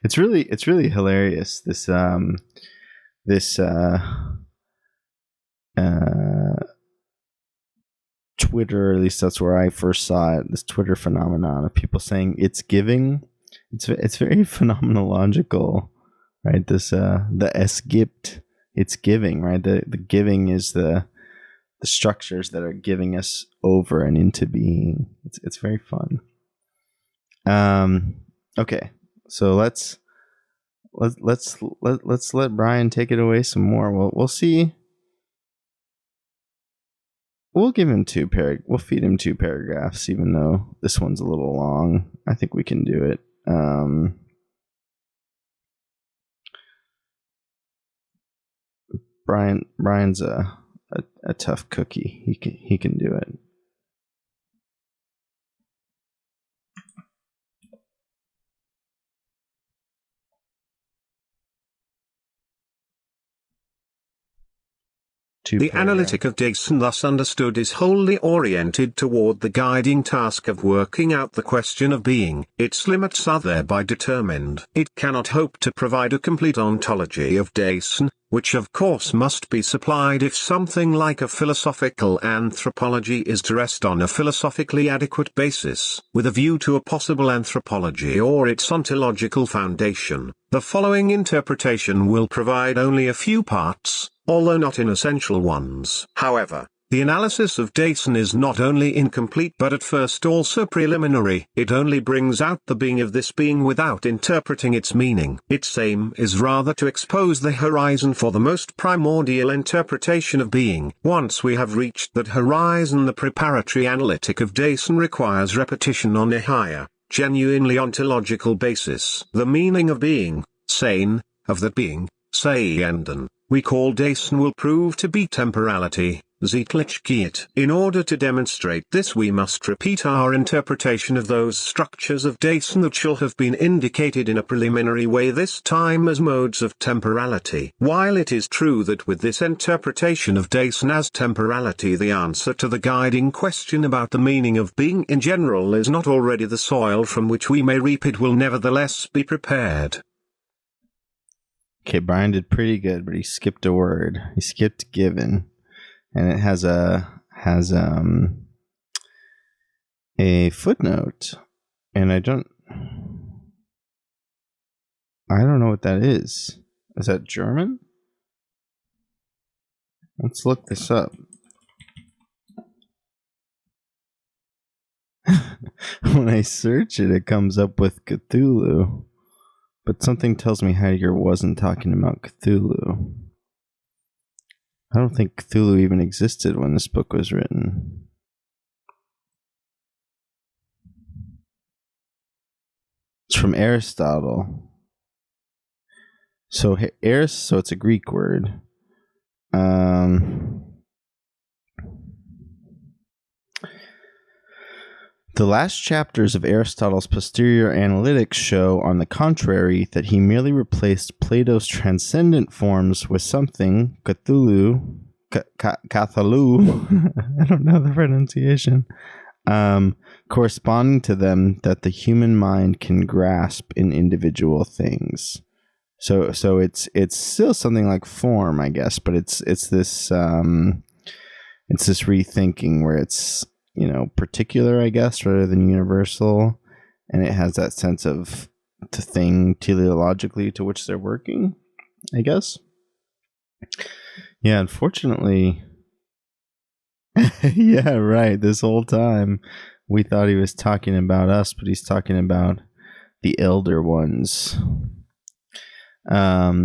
It's really hilarious. This Twitter, at least that's where I first saw it. This Twitter phenomenon of people saying it's giving. It's very phenomenological, right? This the es gibt. It's giving, right? The giving is the structures that are giving us over and into being. It's very fun. Okay, so let's let Brian take it away some more. We'll see. We'll give him we'll feed him 2 paragraphs, even though this one's a little long. I think we can do it. Brian's a tough cookie. He can do it. The analytic of Dyson, thus understood, is wholly oriented toward the guiding task of working out the question of being. Its limits are thereby determined. It cannot hope to provide a complete ontology of Dyson, which of course must be supplied if something like a philosophical anthropology is to rest on a philosophically adequate basis, with a view to a possible anthropology or its ontological foundation. The following interpretation will provide only a few parts, although not inessential ones. However, the analysis of Dyson is not only incomplete but at first also preliminary. It only brings out the being of this being without interpreting its meaning. Its aim is rather to expose the horizon for the most primordial interpretation of being. Once we have reached that horizon, the preparatory analytic of Dyson requires repetition on a higher, genuinely ontological basis. The meaning of being, sein, of that being, seienden, we call Dyson will prove to be temporality, Zeitlichkeit. In order to demonstrate this, we must repeat our interpretation of those structures of Dyson that shall have been indicated in a preliminary way, this time as modes of temporality. While it is true that with this interpretation of Dyson as temporality the answer to the guiding question about the meaning of being in general is not already the soil from which we may reap, it will nevertheless be prepared. Okay, Brian did pretty good, but he skipped a word. He skipped given, and it has a footnote, and I don't know what that is. Is that German? Let's look this up. When I search it, it comes up with Cthulhu. But something tells me Heidegger wasn't talking about Cthulhu. I don't think Cthulhu even existed when this book was written. It's from Aristotle. So it's a Greek word. The last chapters of Aristotle's posterior analytics show, on the contrary, that he merely replaced Plato's transcendent forms with something, Cthulhu, Cthulhu, I don't know the pronunciation, corresponding to them that the human mind can grasp in individual things. So it's still something like form, I guess, but it's this rethinking where it's, particular, I guess, rather than universal, and it has that sense of the thing teleologically to which they're working, I guess. Yeah, unfortunately. Yeah, right. This whole time we thought he was talking about us, but he's talking about the elder ones. Yeah,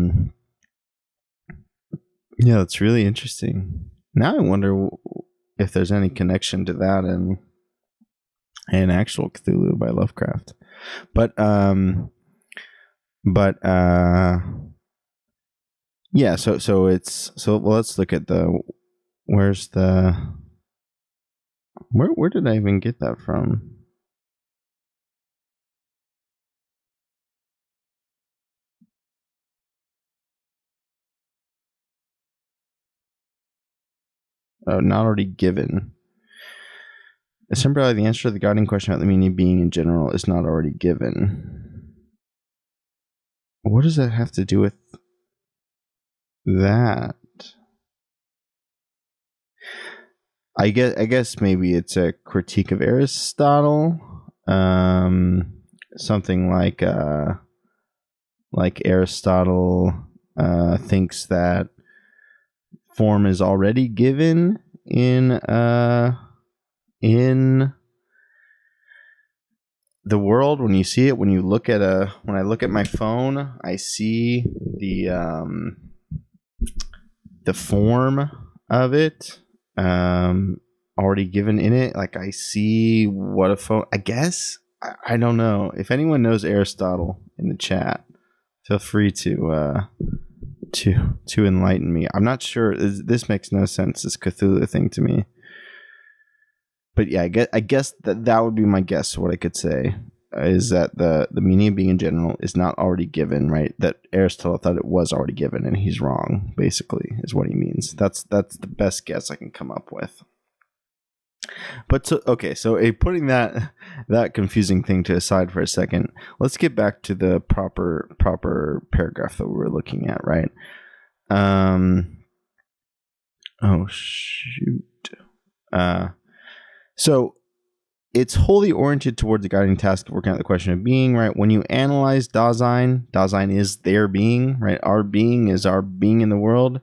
that's really interesting. Now I wonder if there's any connection to that and actual Cthulhu by Lovecraft. But yeah, so let's look at where did I even get that from? Oh, not already given. Essentially, the answer to the guiding question about the meaning of being in general is not already given. What does that have to do with that? I guess maybe it's a critique of Aristotle. Something like Aristotle thinks that form is already given in the world. When you see it, when I look at my phone, I see the form of it already given in it. Like, I see what a phone, I guess. I don't know. If anyone knows Aristotle in the chat, feel free to to enlighten me. I'm not sure. This makes no sense. This Cthulhu thing to me. But yeah, I guess that would be my guess. What I could say is that the meaning of being in general is not already given, right? That Aristotle thought it was already given, and he's wrong. Basically, is what he means. That's the best guess I can come up with. But so putting that confusing thing to aside for a second, let's get back to the proper paragraph that we were looking at, right? Oh shoot. So it's wholly oriented towards the guiding task of working out the question of being, right? When you analyze Dasein is their being, right? Our being is our being in the world.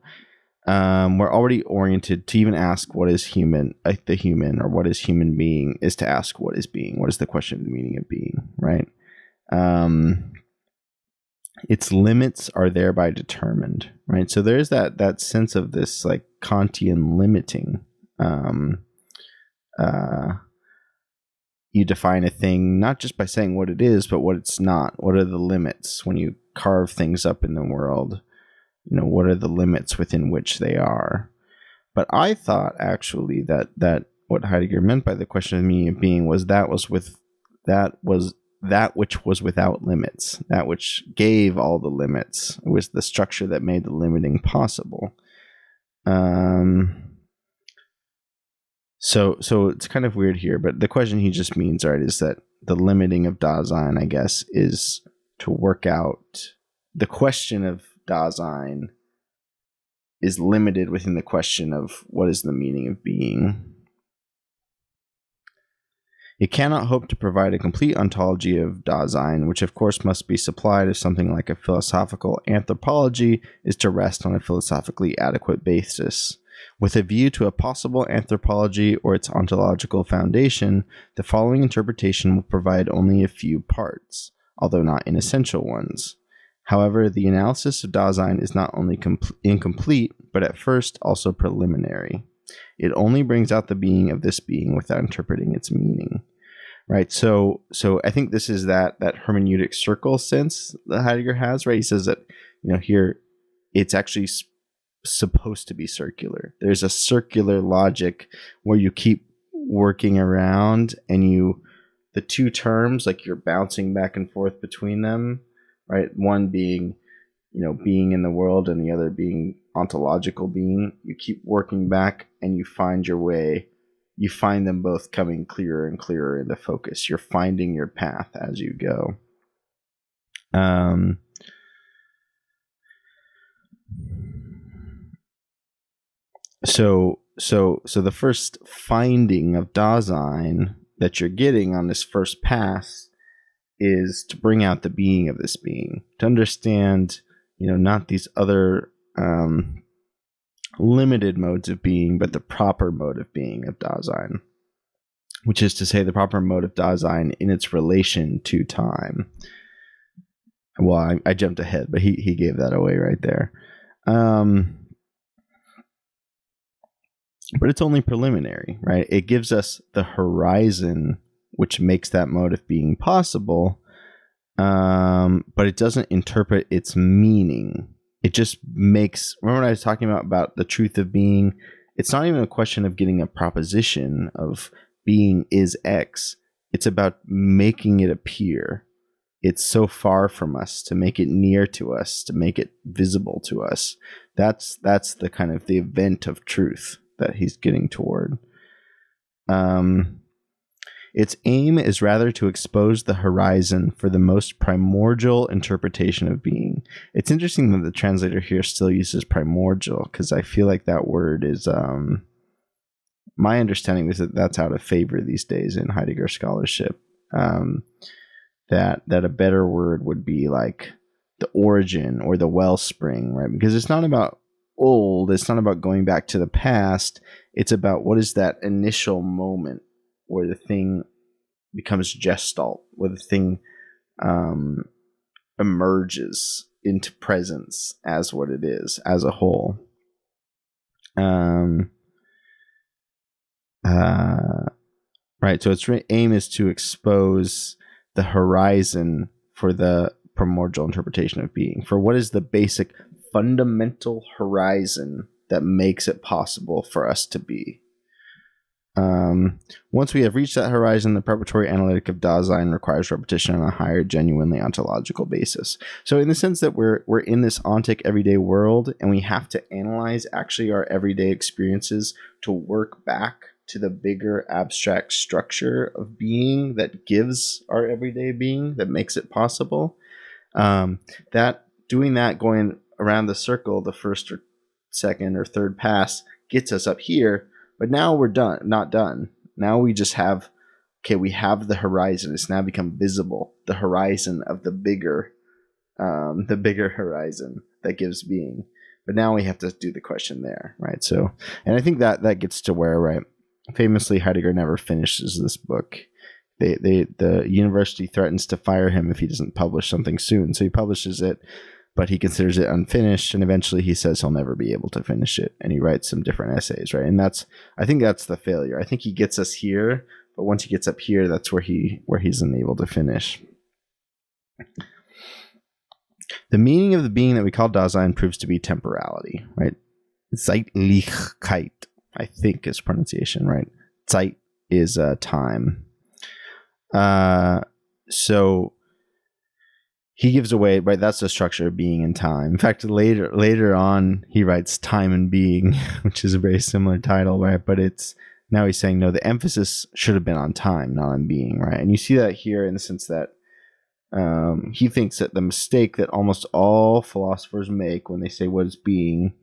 We're already oriented to even ask what is human, the human, or what is human being, is to ask what is being. What is the question of the meaning of being, right? Its limits are thereby determined, right? So there's that sense of this like Kantian limiting. You define a thing not just by saying what it is, but what it's not. What are the limits when you carve things up in the world? What are the limits within which they are? But I thought actually that what Heidegger meant by the question of the meaning of being was that which was without limits, that which gave all the limits. It was the structure that made the limiting possible. So it's kind of weird here, but the question he just means, right, is that the limiting of Dasein, I guess, is to work out the question of Dasein is limited within the question of what is the meaning of being. It cannot hope to provide a complete ontology of Dasein, which of course must be supplied if something like a philosophical anthropology is to rest on a philosophically adequate basis. With a view to a possible anthropology or its ontological foundation, the following interpretation will provide only a few parts, although not inessential ones. However, the analysis of Dasein is not only incomplete, but at first also preliminary. It only brings out the being of this being without interpreting its meaning. Right? So I think this is that hermeneutic circle sense that Heidegger has, right? He says that, here it's actually supposed to be circular. There's a circular logic where you keep working around and the two terms, like you're bouncing back and forth between them, right? One being, being in the world, and the other being ontological being. You keep working back and you find your way. You find them both coming clearer and clearer into focus. You're finding your path as you go. So the first finding of Dasein that you're getting on this first pass is to bring out the being of this being, to understand, not these other limited modes of being, but the proper mode of being of Dasein, which is to say the proper mode of Dasein in its relation to time. Well, I jumped ahead, but he gave that away right there. But it's only preliminary, right? It gives us the horizon, which makes that mode of being possible, but it doesn't interpret its meaning. It just makes... Remember what I was talking about the truth of being? It's not even a question of getting a proposition of being is X. It's about making it appear. It's so far from us, to make it near to us, to make it visible to us. That's the kind of the event of truth that he's getting toward. Its aim is rather to expose the horizon for the most primordial interpretation of being. It's interesting that the translator here still uses primordial, because I feel like that word is... my understanding is that that's out of favor these days in Heidegger scholarship. That a better word would be like the origin or the wellspring, right? Because it's not about old, it's not about going back to the past, it's about what is that initial moment where the thing becomes gestalt, where the thing emerges into presence as what it is, as a whole. Right, so its aim is to expose the horizon for the primordial interpretation of being, for what is the basic fundamental horizon that makes it possible for us to be. Once we have reached that horizon, the preparatory analytic of Dasein requires repetition on a higher, genuinely ontological basis. So in the sense that we're in this ontic everyday world, and we have to analyze actually our everyday experiences to work back to the bigger abstract structure of being that gives our everyday being, that makes it possible. That doing that, going around the circle, the first or second or third pass, gets us up here. But now we're done, not done. Now we just have, we have the horizon. It's now become visible. The horizon of the bigger horizon that gives being. But now we have to do the question there, right? So, and I think that gets to where, right? Famously, Heidegger never finishes this book. The university threatens to fire him if he doesn't publish something soon. So he publishes it, but he considers it unfinished, and eventually he says he'll never be able to finish it, and he writes some different essays, right? And I think that's the failure. I think he gets us here, but once he gets up here, that's where he's unable to finish. The meaning of the being that we call Dasein proves to be temporality, right? Zeitlichkeit, I think is pronunciation, right? Zeit is time. So he gives away, right? That's the structure of being and time. In fact, later on, he writes Time and Being, which is a very similar title, right? But now he's saying, no, the emphasis should have been on time, not on being, right? And you see that here in the sense that he thinks that the mistake that almost all philosophers make when they say what is being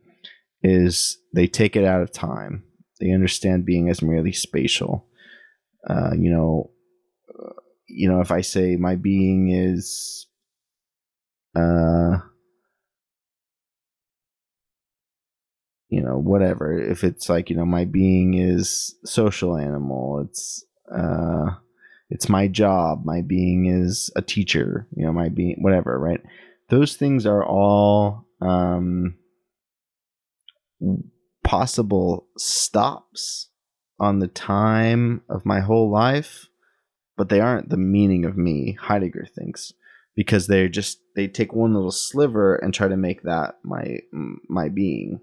is they take it out of time. They understand being as merely spatial. If I say my being is whatever, if it's like, my being is social animal, it's my job, my being is a teacher, my being, whatever, right? Those things are all possible stops on the time of my whole life, but they aren't the meaning of me, Heidegger thinks, because they take one little sliver and try to make that my being.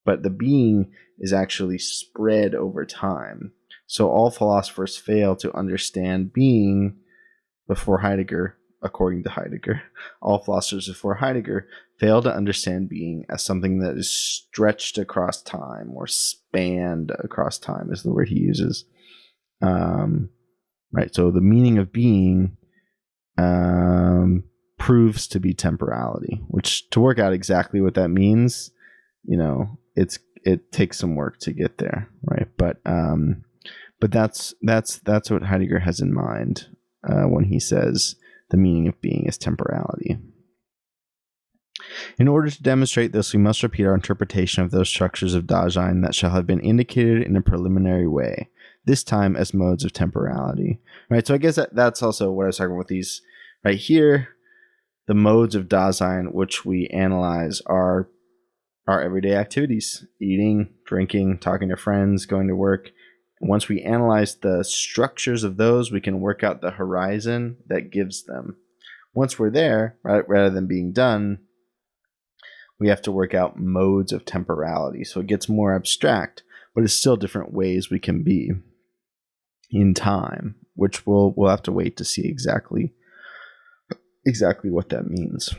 But the being is actually spread over time. So all philosophers fail to understand being before Heidegger, according to Heidegger. All philosophers before Heidegger fail to understand being as something that is stretched across time, or spanned across time is the word he uses. Right, so the meaning of being proves to be temporality, which, to work out exactly what that means, it takes some work to get there, right? But that's what Heidegger has in mind when he says the meaning of being is temporality. In order to demonstrate this, we must repeat our interpretation of those structures of Dasein that shall have been indicated in a preliminary way, this time as modes of temporality. Right, so I guess that's also what I was talking about with these. Right here, the modes of Dasein which we analyze are our everyday activities: eating, drinking, talking to friends, going to work. And once we analyze the structures of those, we can work out the horizon that gives them. Once we're there, right, rather than being done, we have to work out modes of temporality. So it gets more abstract, but it's still different ways we can be in time, which we'll have to wait to see exactly what that means,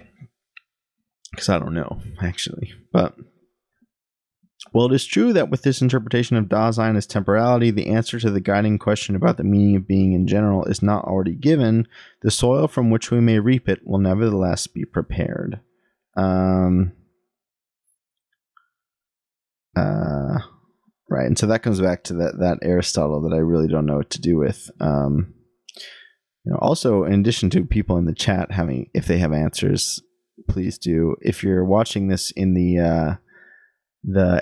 because I don't know, actually. But, well, it is true that with this interpretation of Dasein as temporality, the answer to the guiding question about the meaning of being in general is not already given. The soil from which we may reap it will nevertheless be prepared. Right, and so that comes back to that Aristotle that I really don't know what to do with. Also, in addition to people in the chat having, if they have answers, please do. If you're watching this in the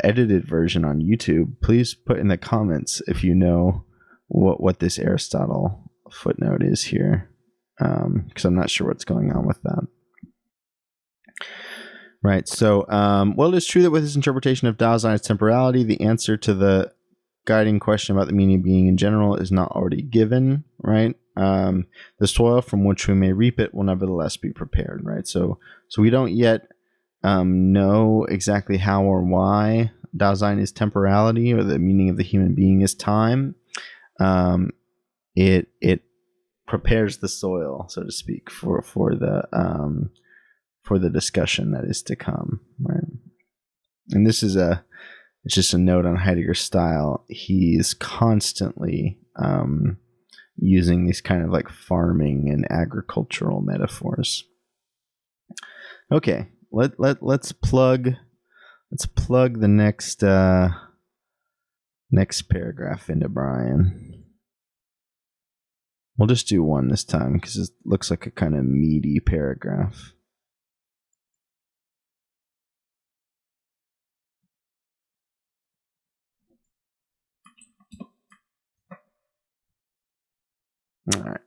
edited version on YouTube, please put in the comments if you know what this Aristotle footnote is here, because I'm not sure what's going on with that. Right, so, well, it is true that with his interpretation of Dasein's temporality, the answer to the guiding question about the meaning of being in general is not already given, right? The soil from which we may reap it will nevertheless be prepared, right? So we don't yet know exactly how or why Dasein is temporality, or the meaning of the human being is time, it prepares the soil, so to speak, for the discussion that is to come, right? And this is it's just a note on Heidegger's style. He's constantly using these kind of like farming and agricultural metaphors. Okay, let's plug the next paragraph into Brian. We'll just do one this time because it looks like a kind of meaty paragraph. All right.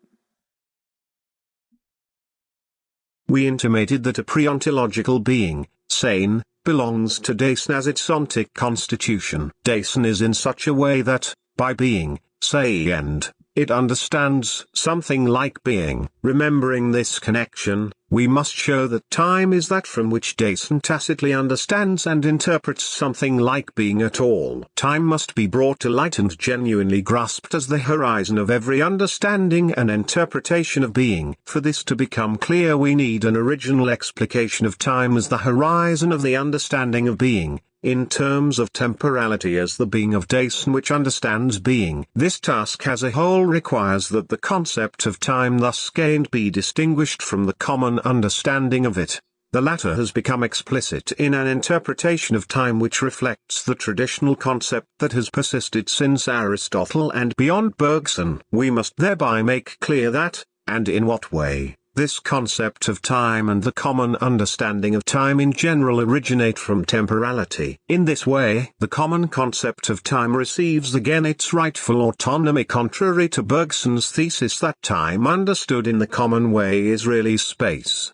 We intimated that a pre-ontological being, sane, belongs to Dyson as its ontic constitution. Dyson is in such a way that, by being, say, and it understands something like being. Remembering this connection, we must show that time is that from which Dyson tacitly understands and interprets something like being at all. Time must be brought to light and genuinely grasped as the horizon of every understanding and interpretation of being. For this to become clear, we need an original explication of time as the horizon of the understanding of being, in terms of temporality as the being of Dyson which understands being. This task as a whole requires that the concept of time thus gained be distinguished from the common understanding of it. The latter has become explicit in an interpretation of time which reflects the traditional concept that has persisted since Aristotle and beyond Bergson. We must thereby make clear that, and in what way, this concept of time and the common understanding of time in general originate from temporality. In this way, the common concept of time receives again its rightful autonomy, contrary to Bergson's thesis that time understood in the common way is really space.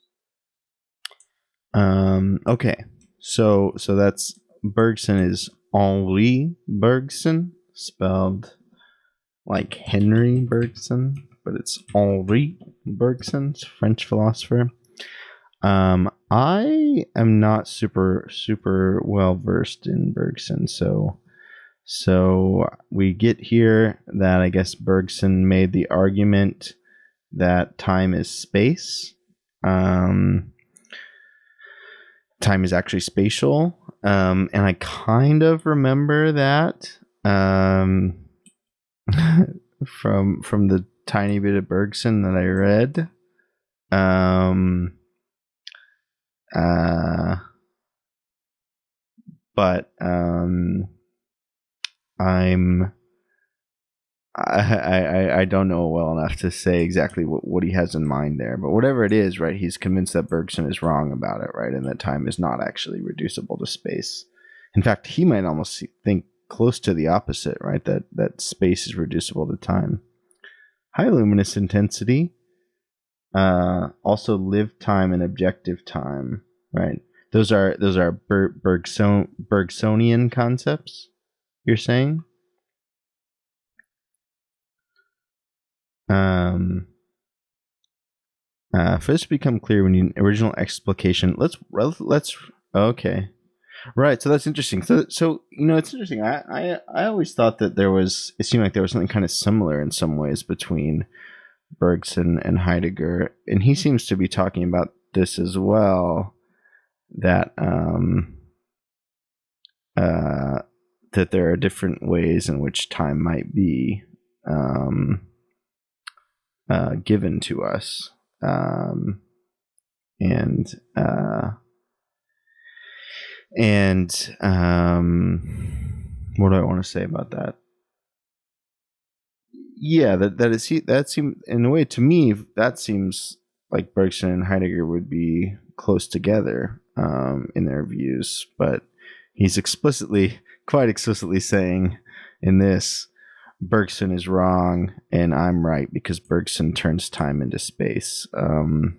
Okay. So that's Bergson is Henri Bergson, spelled like Henry Bergson, but it's Henri Bergson, French philosopher. I am not super well versed in Bergson, so we get here that I guess Bergson made the argument that time is space. Time is actually spatial, and I kind of remember that from the tiny bit of Bergson that I read. But I don't know well enough to say exactly what he has in mind there. But whatever it is, right, he's convinced that Bergson is wrong about it, right, and that time is not actually reducible to space. In fact, he might almost think close to the opposite, right, that space is reducible to time. High luminous intensity, also lived time and objective time, right? Those are Bergsonian concepts, you're saying? For this to become clear, we need an original explication. Let's okay, right. So that's interesting. So it's interesting. I always thought that it seemed like there was something kind of similar in some ways between Bergson and Heidegger, and he seems to be talking about this as well. That that there are different ways in which time might be given to us, and what do I want to say about that? Yeah, that seems, in a way, to me, that seems like Bergson and Heidegger would be close together in their views, but he's quite explicitly saying in this, Bergson is wrong and I'm right because Bergson turns time into space. Do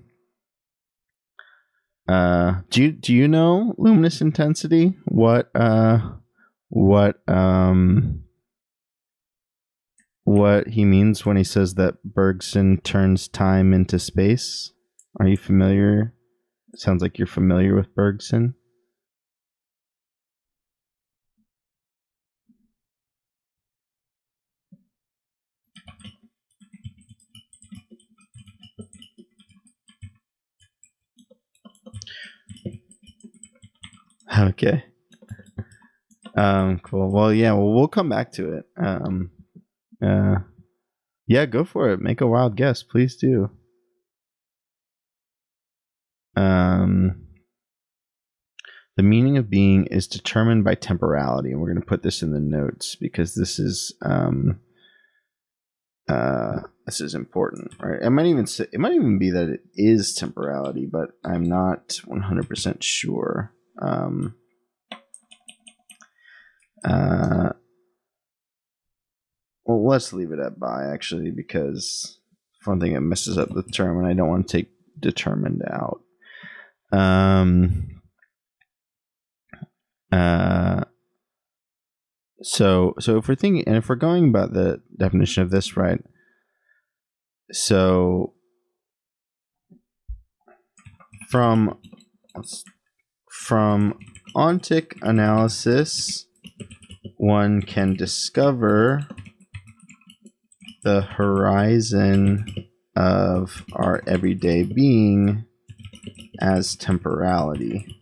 you know luminous intensity? What he means when he says that Bergson turns time into space? Are you familiar? It sounds like you're familiar with Bergson. Okay. Cool. Well, yeah. Well, we'll come back to it. Yeah, go for it. Make a wild guess, please do. The meaning of being is determined by temporality, and we're going to put this in the notes because this is important, right? It might even be that it is temporality, but I'm not 100% sure. Well, let's leave it at by, actually, because for one thing, it messes up the term, and I don't want to take determined out. So if we're thinking, and if we're going about the definition of this, right? So from ontic analysis, one can discover the horizon of our everyday being as temporality.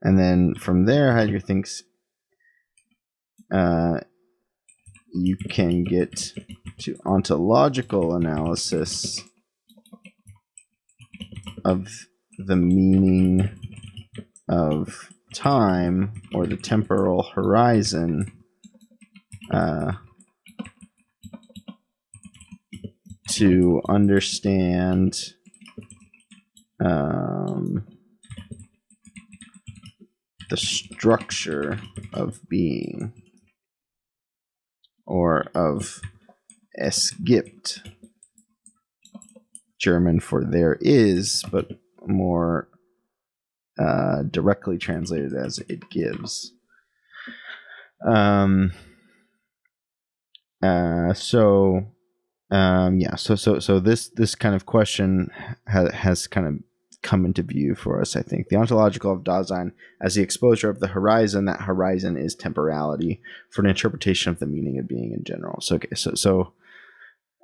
And then from there, Heidegger thinks you can get to ontological analysis of the meaning of time, or the temporal horizon, to understand the structure of being, or of es gibt, German for there is, but more directly translated as it gives. So this kind of question has kind of come into view for us, I think. The ontological of Dasein as the exposure of the horizon. That horizon is temporality for an interpretation of the meaning of being in general. So okay, so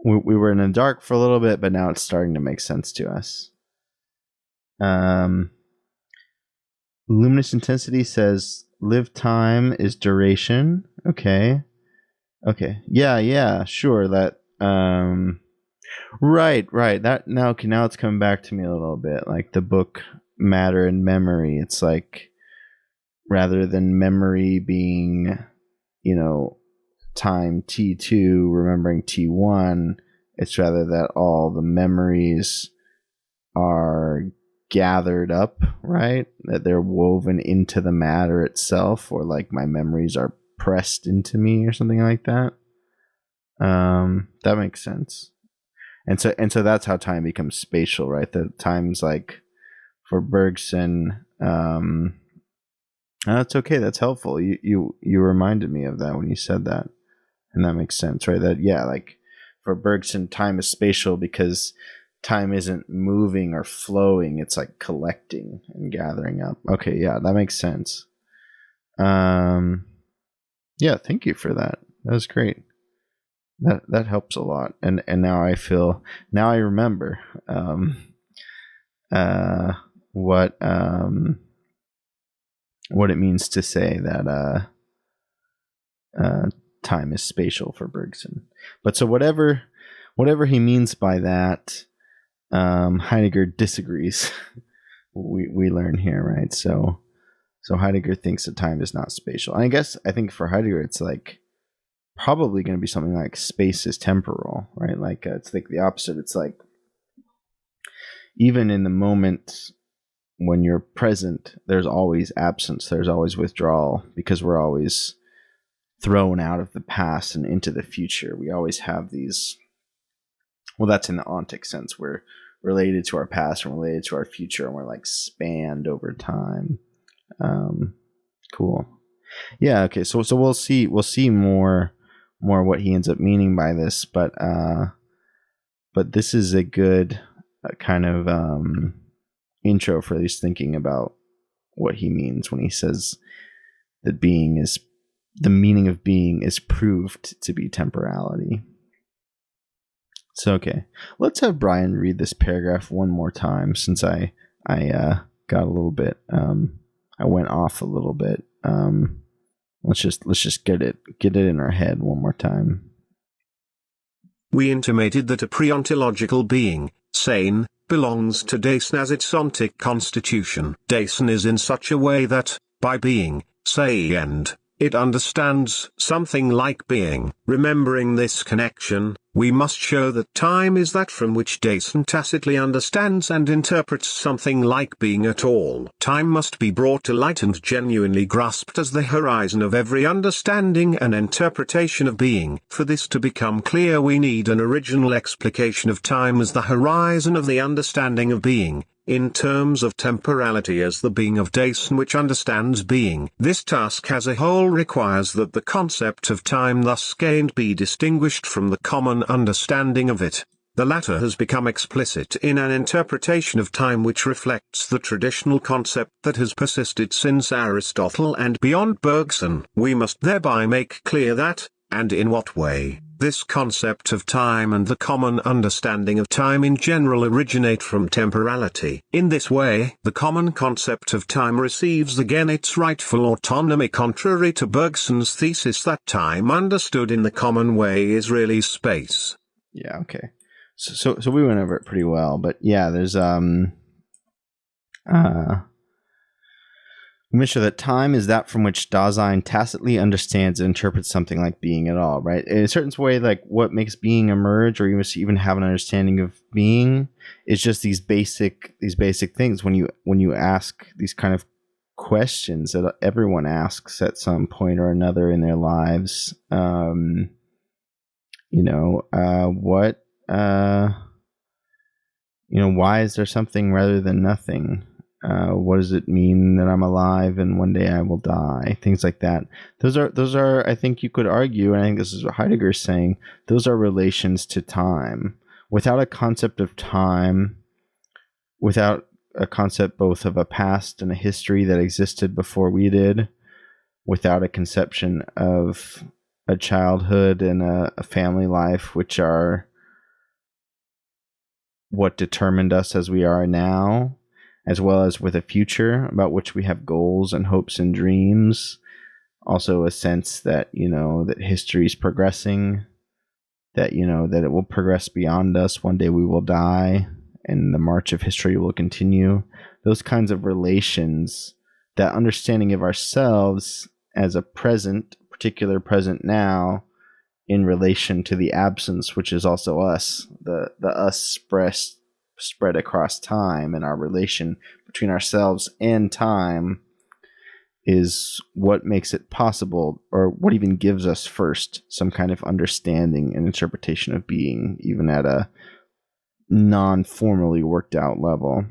we were in the dark for a little bit, but now it's starting to make sense to us. Luminous intensity says lived time is duration. Okay. Yeah, sure. That right. That now it's coming back to me a little bit. Like the book Matter and Memory. It's like, rather than memory being, time T2 remembering T1, it's rather that all the memories are gathered up, right? That they're woven into the matter itself, or like my memories are pressed into me or something like that. That makes sense. And so that's how time becomes spatial, right? That time's like, for Bergson, that's okay, that's helpful. You reminded me of that when you said that. And that makes sense, right? That, yeah, like for Bergson, time is spatial because time isn't moving or flowing, it's like collecting and gathering up. Okay, yeah, that makes sense. Yeah, thank you for that. That was great. That helps a lot. And now I remember what it means to say that time is spatial for Bergson. But so whatever he means by that, Heidegger disagrees. we learn here, right? So Heidegger thinks that time is not spatial. And I think for Heidegger, it's like probably going to be something like space is temporal, right? Like it's like the opposite. It's like even in the moment when you're present, there's always absence, there's always withdrawal, because we're always thrown out of the past and into the future. We always have these, well, that's in the ontic sense. We're related to our past and related to our future, and we're like spanned over time. Cool. Yeah. Okay. So we'll see more what he ends up meaning by this, but this is a good kind of intro for at least thinking about what he means when he says that the meaning of being is proved to be temporality. So, okay, let's have Brian read this paragraph one more time, since I got a little bit I went off a little bit. Let's just get it in our head one more time. We intimated that a pre-ontological being, sane, belongs to Dyson as its ontic constitution. Dyson is in such a way that, by being sane, it understands something like being. Remembering this connection, we must show that time is that from which Dyson tacitly understands and interprets something like being at all. Time must be brought to light and genuinely grasped as the horizon of every understanding and interpretation of being. For this to become clear, we need an original explication of time as the horizon of the understanding of being, in terms of temporality as the being of Dyson which understands being. This task as a whole requires that the concept of time thus gained be distinguished from the common understanding of it. The latter has become explicit in an interpretation of time which reflects the traditional concept that has persisted since Aristotle and beyond Bergson. We must thereby make clear that, and in what way, this concept of time and the common understanding of time in general originate from temporality. In this way, the common concept of time receives again its rightful autonomy, contrary to Bergson's thesis that time understood in the common way is really space. Yeah, okay. So we went over it pretty well, but yeah, there's we make sure that time is that from which Dasein tacitly understands and interprets something like being at all, right? In a certain way, like what makes being emerge, or you must even have an understanding of being, is just these basic things. When you ask these kind of questions that everyone asks at some point or another in their lives, why is there something rather than nothing? What does it mean that I'm alive and one day I will die? Things like that. Those are, I think you could argue, and I think this is what Heidegger is saying, those are relations to time. Without a concept of time, without a concept both of a past and a history that existed before we did, without a conception of a childhood and a family life, which are what determined us as we are now, as well as with a future about which we have goals and hopes and dreams. Also a sense that, that history is progressing, that, that it will progress beyond us. One day we will die and the march of history will continue. Those kinds of relations, that understanding of ourselves as a present, particular present now, in relation to the absence, which is also us, the us spread across time, and our relation between ourselves and time is what makes it possible, or what even gives us first some kind of understanding and interpretation of being, even at a non-formally worked out level.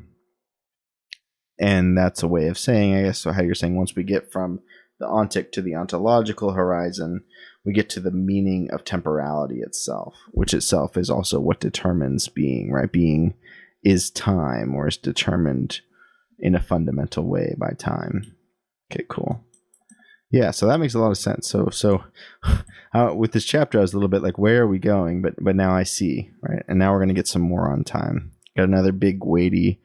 And that's a way of saying, I guess, so how you're saying, once we get from the ontic to the ontological horizon, we get to the meaning of temporality itself, which itself is also what determines being, right? Being is time, or is determined in a fundamental way by time. Okay, cool. Yeah, so that makes a lot of sense. So with this chapter, I was a little bit like, where are we going? But now I see, right? And now we're going to get some more on time. Got another big weighty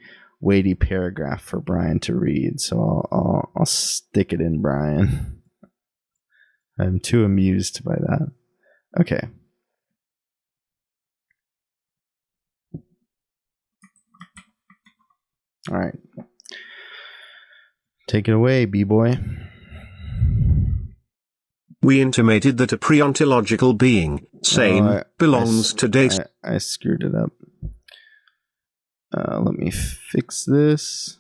paragraph for Brian to read. So I'll stick it in, Brian. I'm too amused by that. Okay. All right. Take it away, B-boy. We intimated that a pre-ontological being, sane, belongs to Dyson. I screwed it up. Let me fix this.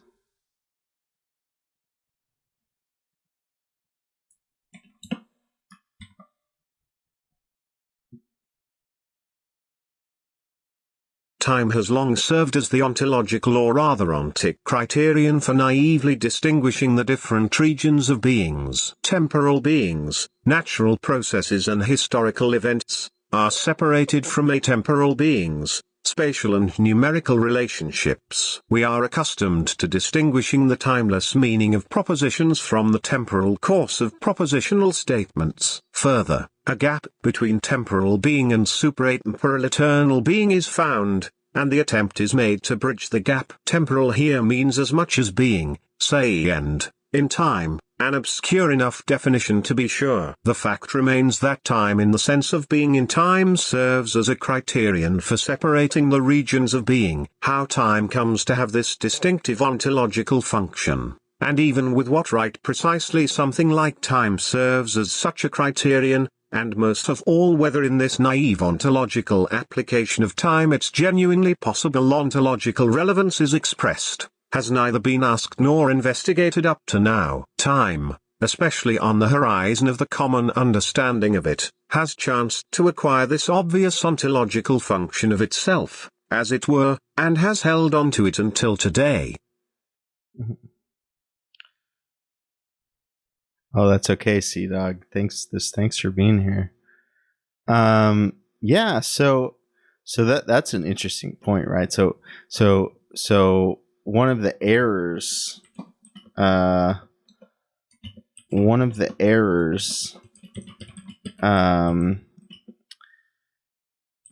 Time has long served as the ontological, or rather ontic, criterion for naively distinguishing the different regions of beings. Temporal beings, natural processes and historical events, are separated from atemporal beings, spatial and numerical relationships. We are accustomed to distinguishing the timeless meaning of propositions from the temporal course of propositional statements. Further, a gap between temporal being and supra-atemporal eternal being is found, and the attempt is made to bridge the gap. Temporal here means as much as being, say, and in time, an obscure enough definition to be sure. The fact remains that time in the sense of being in time serves as a criterion for separating the regions of being. How time comes to have this distinctive ontological function, and even with what right precisely something like time serves as such a criterion, and most of all whether in this naive ontological application of time its genuinely possible ontological relevance is expressed, has neither been asked nor investigated up to now. Time, especially on the horizon of the common understanding of it, has chanced to acquire this obvious ontological function of itself, as it were, and has held on to it until today. Oh, that's okay, Sea-Dog. Thanks for being here. Yeah, so that's an interesting point, right? So one of the errors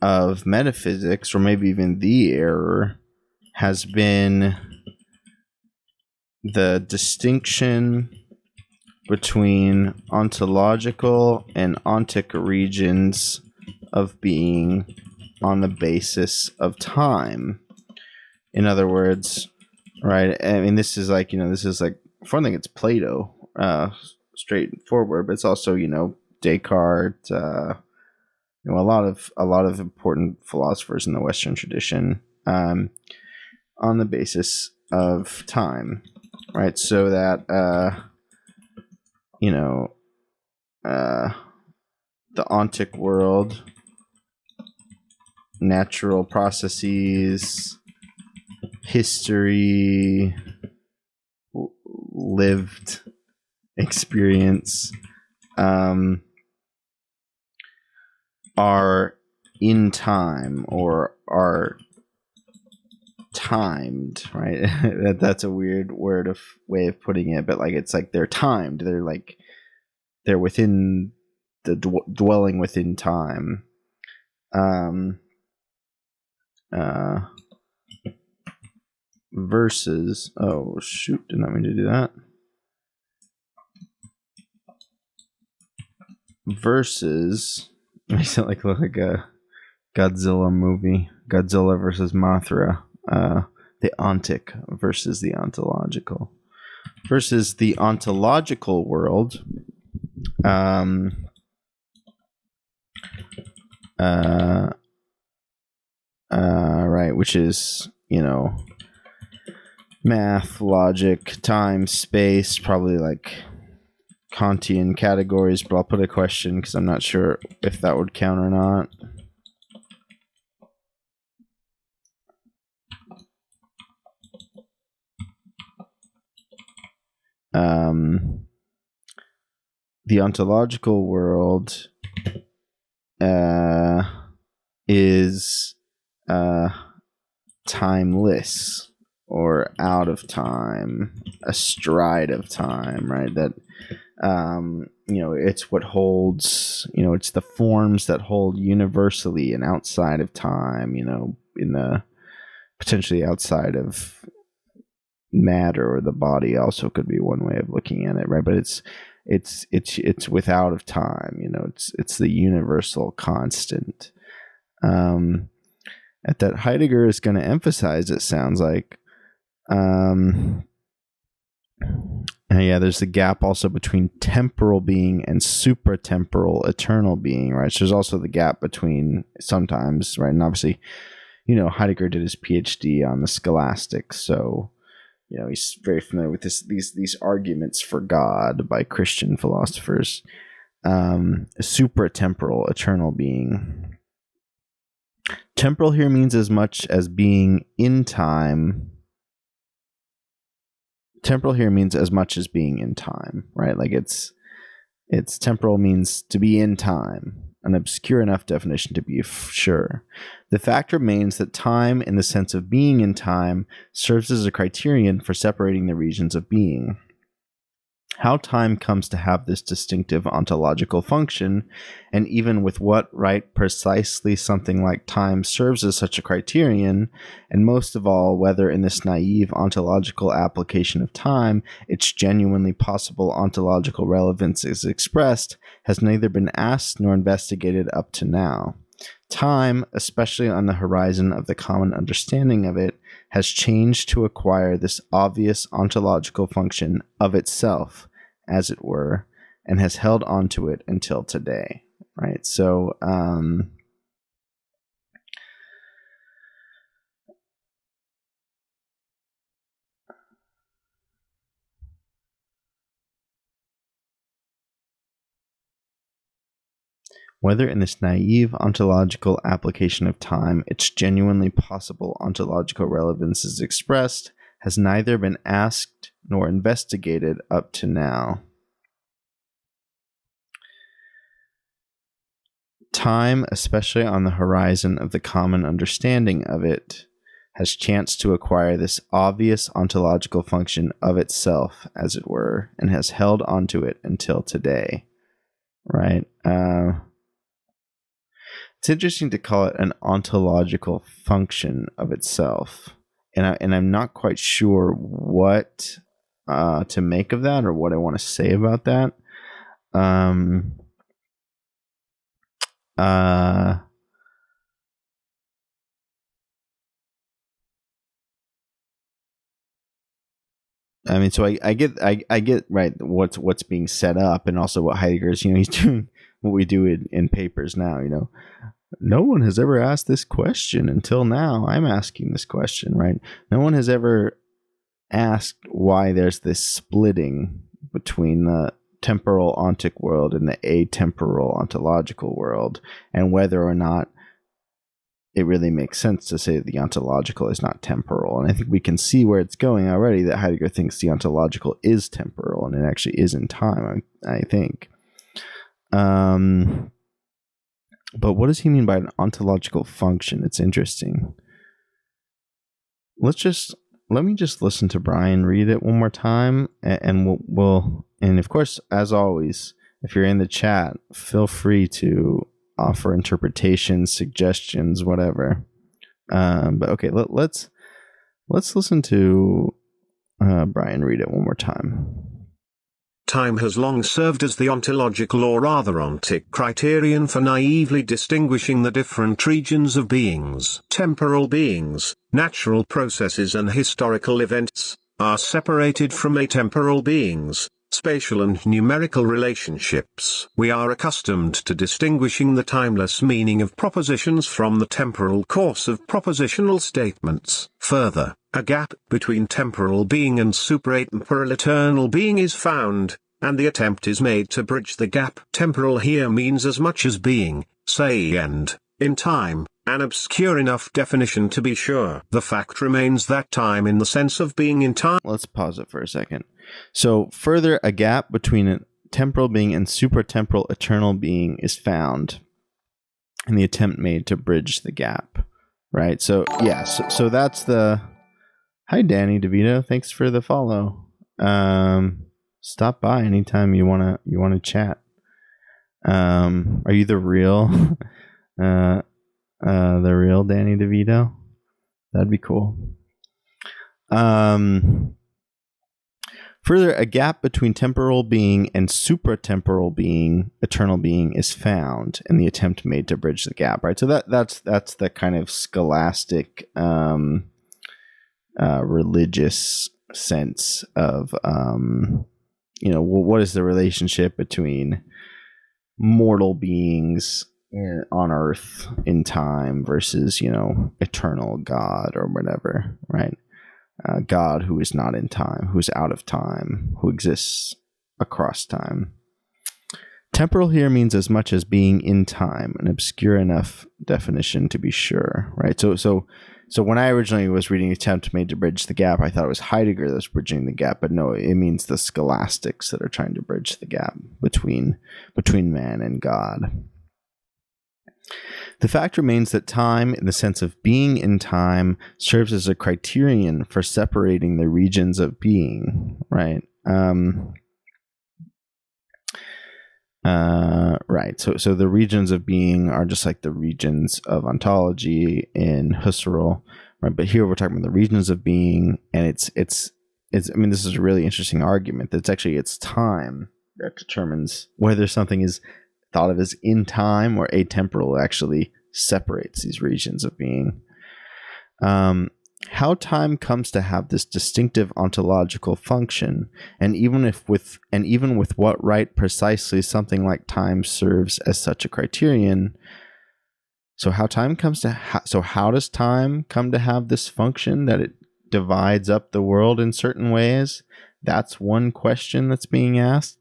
of metaphysics, or maybe even the error, has been the distinction between ontological and ontic regions of being on the basis of time. In other words, right, I mean, this is like, for one thing, it's Plato, straightforward, but it's also, Descartes, a lot of important philosophers in the Western tradition, on the basis of time, right? So that, the ontic world, natural processes, history, lived experience, are in time, or are timed, right? That's a weird way of putting it, but it's like they're timed. They're within the dwelling within time. Versus, oh shoot, did not mean to do that. Versus, makes it look like a Godzilla movie. Godzilla versus Mothra. The ontic versus the ontological. Versus the ontological world. Right, which is, math, logic, time, space, probably like Kantian categories, but I'll put a question because I'm not sure if that would count or not. The ontological world is timeless, or out of time, astride of time, right? That it's what holds, it's the forms that hold universally and outside of time, in the potentially outside of matter, or the body also could be one way of looking at it, right? But it's without of time, it's the universal constant. That Heidegger is going to emphasize, it sounds like. Yeah, there's the gap also between temporal being and supratemporal eternal being, right? So there's also the gap between sometimes, right? And obviously, Heidegger did his PhD on the scholastics, so he's very familiar with these arguments for God by Christian philosophers. Supratemporal eternal being. Temporal here means as much as being in time. Temporal here means as much as being in time, right? Like it's temporal means to be in time, an obscure enough definition to be sure. The fact remains that time, in the sense of being in time, serves as a criterion for separating the regions of being. how time comes to have this distinctive ontological function, and even with what right precisely something like time serves as such a criterion, and most of all, whether in this naive ontological application of time, its genuinely possible ontological relevance is expressed, has neither been asked nor investigated up to now. Time, especially on the horizon of the common understanding of it, has changed to acquire this obvious ontological function of itself, as it were, and has held on to it until today. Right? So, whether in this naive ontological application of time, its genuinely possible ontological relevance is expressed, has neither been asked nor investigated up to now. Time, especially on the horizon of the common understanding of it, has chanced to acquire this obvious ontological function of itself, as it were, and has held onto it until today. Right? It's interesting to call it an ontological function of itself, and I'm not quite sure what to make of that or what I want to say about that. I mean, so I get right what's being set up, and also what Heidegger's, he's doing what we do in papers now. No one has ever asked this question until now. I'm asking this question, right? No one has ever asked why there's this splitting between the temporal ontic world and the atemporal ontological world, and whether or not it really makes sense to say that the ontological is not temporal. And I think we can see where it's going already, that Heidegger thinks the ontological is temporal, and it actually is in time, I think. But what does he mean by an ontological function? It's interesting. Let me just listen to Brian read it one more time, and we'll and of course, as always, if you're in the chat, feel free to offer interpretations, suggestions, whatever. But okay, let's listen to Brian read it one more time. Time has long served as the ontological, or rather ontic, criterion for naively distinguishing the different regions of beings. Temporal beings, natural processes and historical events, are separated from atemporal beings, spatial and numerical relationships. We are accustomed to distinguishing the timeless meaning of propositions from the temporal course of propositional statements. Further, a gap between temporal being and supra-atemporal eternal being is found, and the attempt is made to bridge the gap. Temporal here means as much as being, say, and, in time, an obscure enough definition to be sure. The fact remains that time in the sense of being in time. Let's pause it for a second. So, further, a gap between a temporal being and supratemporal eternal being is found in the attempt made to bridge the gap. Right? So, yeah, so that's the... Hi, Danny DeVito. Thanks for the follow. Stop by anytime you wanna chat. Are you the real Danny DeVito? That'd be cool. Further, a gap between temporal being and supratemporal being, eternal being, is found in the attempt made to bridge the gap. Right. So that's the kind of scholastic religious sense of what is the relationship between mortal beings on earth in time versus eternal God or whatever, right? God who is not in time, who is out of time, who exists across time. Temporal here means as much as being in time, an obscure enough definition to be sure, right? So when I originally was reading Attempt Made to Bridge the Gap, I thought it was Heidegger that was bridging the gap, but no, it means the scholastics that are trying to bridge the gap between man and God. The fact remains that time, in the sense of being in time, serves as a criterion for separating the regions of being, right? Right. So the regions of being are just like the regions of ontology in Husserl, right? But here we're talking about the regions of being, and it's. I mean, this is a really interesting argument. That's actually it's time that determines whether something is thought of as in time or atemporal. Actually, separates these regions of being. How time comes to have this distinctive ontological function, and even with what right precisely something like time serves as such a criterion. So how does time come to have this function that it divides up the world in certain ways? That's one question that's being asked.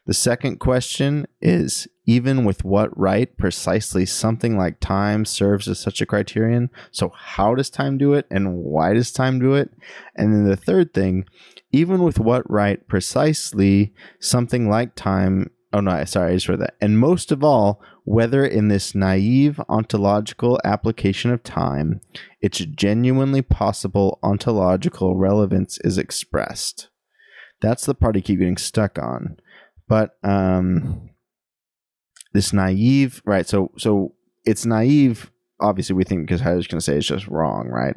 The second question is, even with what right precisely something like time serves as such a criterion? So how does time do it, and why does time do it? And then the third thing, even with what right precisely something like time... Oh, no, sorry, I just read that. And most of all, whether in this naive ontological application of time, its genuinely possible ontological relevance is expressed. That's the part I keep getting stuck on. But this naive, right? So it's naive. Obviously, we think because Heidegger's going to say it's just wrong, right?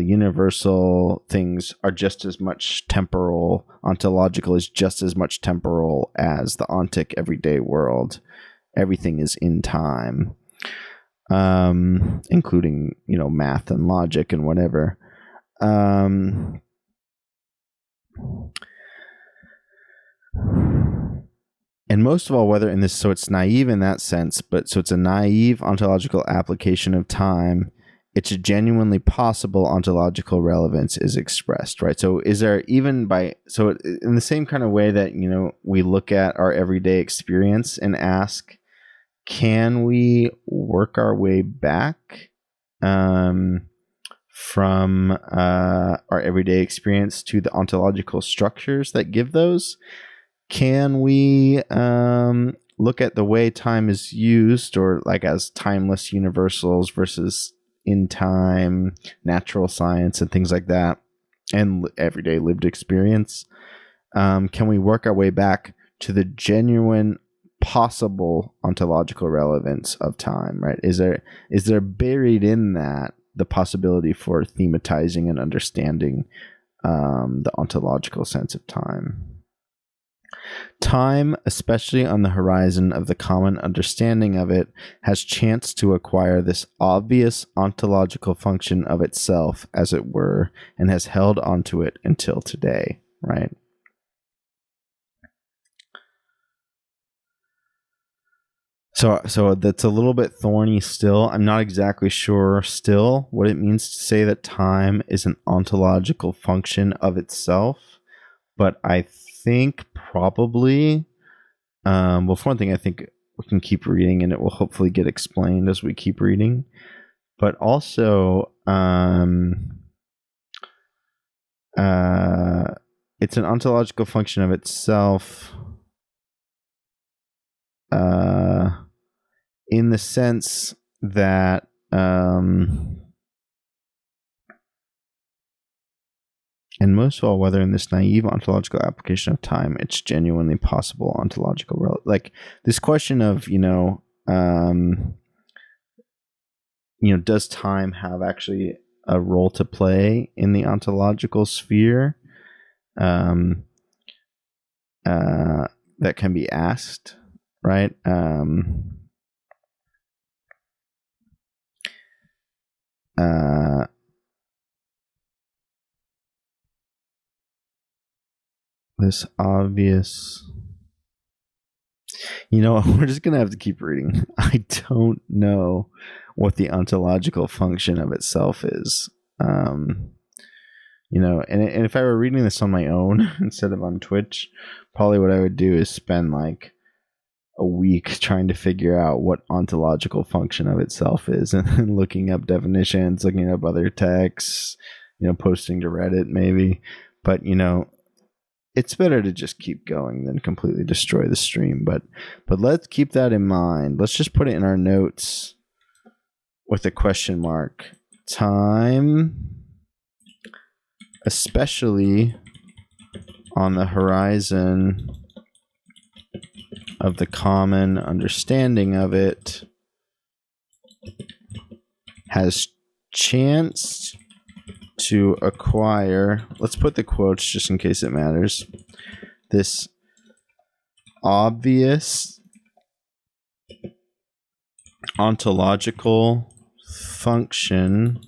Universal things are just as much temporal. Ontological is just as much temporal as the ontic everyday world. Everything is in time, including math and logic and whatever. And most of all, whether in this, so it's naive in that sense, but so it's a naive ontological application of time. It's a genuinely possible ontological relevance is expressed, right? So is there in the same kind of way that, we look at our everyday experience and ask, can we work our way back from our everyday experience to the ontological structures that give those? Can we look at the way time is used, or like as timeless universals versus in time natural science and things like that, and everyday lived experience? Can we work our way back to the genuine possible ontological relevance of time, right? Is there buried in that the possibility for thematizing and understanding the ontological sense of time? Time, especially on the horizon of the common understanding of it, has chanced to acquire this obvious ontological function of itself, as it were, and has held onto it until today, right? So that's a little bit thorny still. I'm not exactly sure still what it means to say that time is an ontological function of itself, but I think probably, for one thing, I think we can keep reading and it will hopefully get explained as we keep reading. But also, it's an ontological function of itself in the sense that and most of all, whether in this naive ontological application of time, it's genuinely possible ontological like this question of does time have actually a role to play in the ontological sphere? That can be asked, right? This obvious, we're just gonna have to keep reading. I don't know what the ontological function of itself is. And if I were reading this on my own instead of on Twitch, probably what I would do is spend like a week trying to figure out what ontological function of itself is, and then looking up definitions, looking up other texts, posting to Reddit maybe. But it's better to just keep going than completely destroy the stream. But let's keep that in mind. Let's just put it in our notes with a question mark. Time, especially on the horizon of the common understanding of it has chanced to acquire, let's put the quotes just in case it matters, this obvious ontological function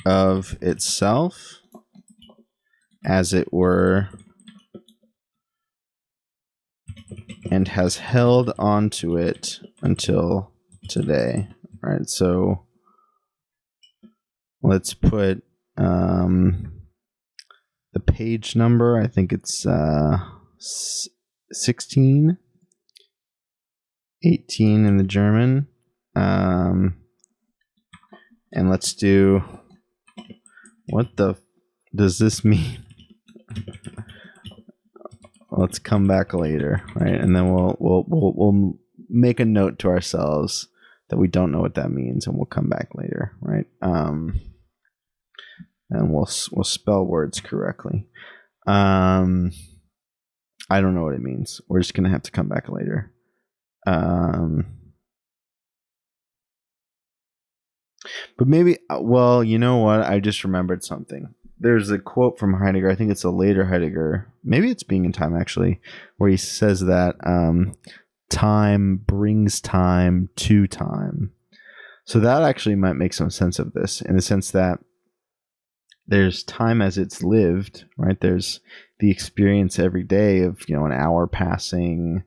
of itself, as it were, and has held on to it until today. All right, so let's put the page number. I think it's 16, 18 in the German. And let's do, what the does this mean? Let's come back later, right? And then we'll make a note to ourselves that we don't know what that means, and we'll come back later, right? And we'll spell words correctly. I don't know what it means. We're just gonna have to come back later. But maybe, well, you know what? I just remembered something. There's a quote from Heidegger. I think it's a later Heidegger. Maybe it's Being in Time, actually, where he says that time brings time to time. So that actually might make some sense of this, in the sense that there's time as it's lived, right? There's the experience every day of, an hour passing,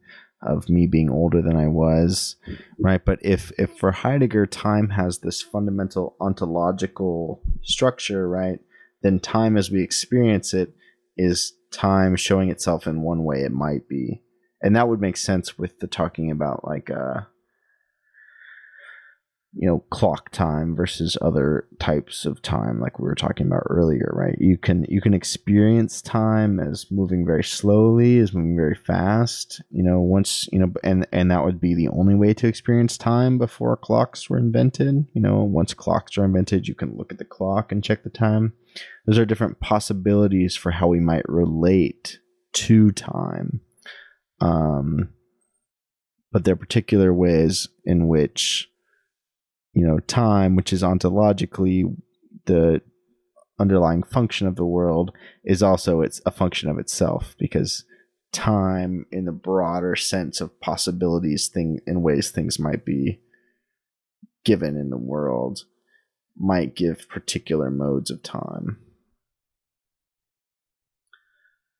of me being older than I was, right? But if for Heidegger, time has this fundamental ontological structure, right? Then time as we experience it is time showing itself in one way it might be. And that would make sense with the talking about like clock time versus other types of time, like we were talking about earlier, right? You can experience time as moving very slowly, as moving very fast, once, and that would be the only way to experience time before clocks were invented. Once clocks are invented, you can look at the clock and check the time. Those are different possibilities for how we might relate to time. But there are particular ways in which time, which is ontologically the underlying function of the world, is also a function of itself, because time, in the broader sense of possibilities, in ways things might be given in the world, might give particular modes of time.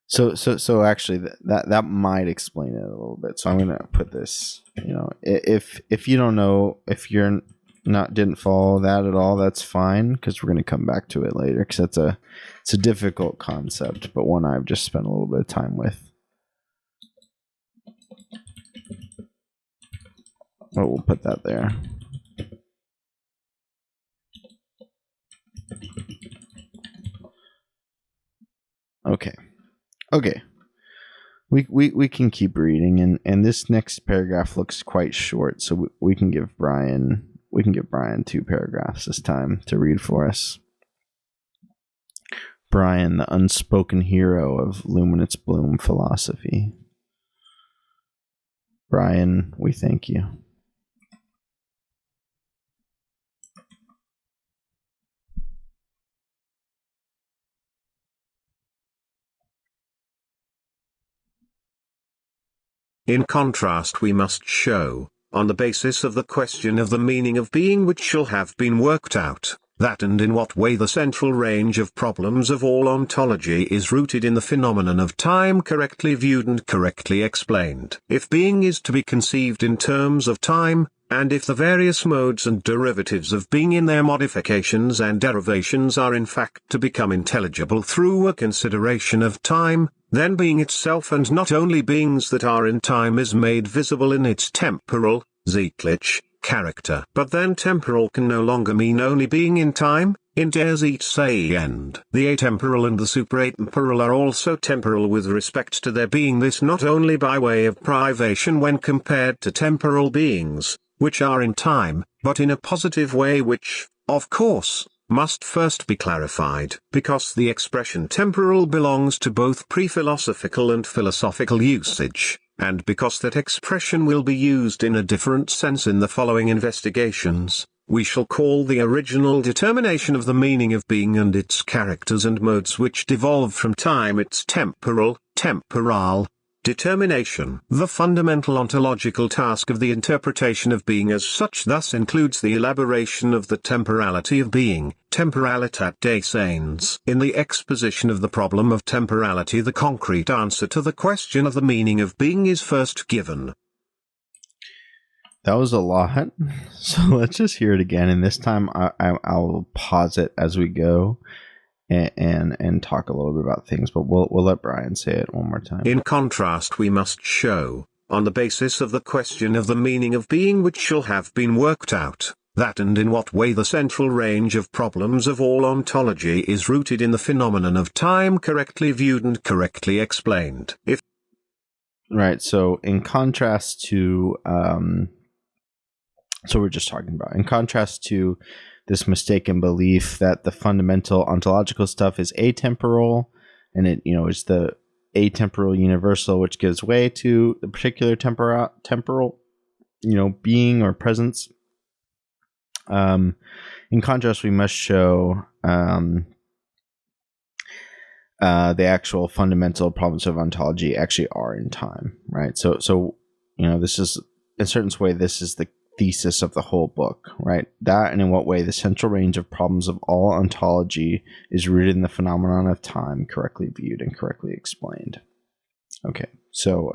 So actually that might explain it a little bit. So I'm going to put this, if you don't know, if you're didn't follow that at all, that's fine, because we're going to come back to it later, because it's a difficult concept, but one I've just spent a little bit of time with. Oh, we'll put that there. Okay. We can keep reading, and this next paragraph looks quite short, so we can give Brian 2 paragraphs this time to read for us. Brian, the unspoken hero of luminous bloom philosophy. Brian, we thank you. In contrast, we must show, on the basis of the question of the meaning of being which shall have been worked out, that and in what way the central range of problems of all ontology is rooted in the phenomenon of time correctly viewed and correctly explained. If being is to be conceived in terms of time, and if the various modes and derivatives of being in their modifications and derivations are in fact to become intelligible through a consideration of time, then being itself, and not only beings that are in time, is made visible in its temporal, zeitlich, character. But then temporal can no longer mean only being in time, in der Zeitend. The atemporal and the supratemporal are also temporal with respect to their being, this not only by way of privation when compared to temporal beings, which are in time, but in a positive way which, of course, must first be clarified, because the expression temporal belongs to both pre-philosophical and philosophical usage, and because that expression will be used in a different sense in the following investigations, we shall call the original determination of the meaning of being and its characters and modes which devolve from time its temporal determination. The fundamental ontological task of the interpretation of being as such thus includes the elaboration of the temporality of being, temporalitat Dyson's. In the exposition of the problem of temporality, the concrete answer to the question of the meaning of being is first given. That was a lot, so let's just hear it again, and this time I'll pause it as we go and talk a little bit about things, but we'll let Brian say it one more time. In contrast, we must show, on the basis of the question of the meaning of being which shall have been worked out, that and in what way the central range of problems of all ontology is rooted in the phenomenon of time correctly viewed and correctly explained. Right, so in contrast to... So we're just talking about, in contrast to this mistaken belief that the fundamental ontological stuff is atemporal, and it, is the atemporal universal, which gives way to the particular temporal, being or presence. In contrast, we must show the actual fundamental problems of ontology actually are in time, right? So this is, in a certain way, this is the thesis of the whole book, right? That and in what way the central range of problems of all ontology is rooted in the phenomenon of time correctly viewed and correctly explained. Okay, so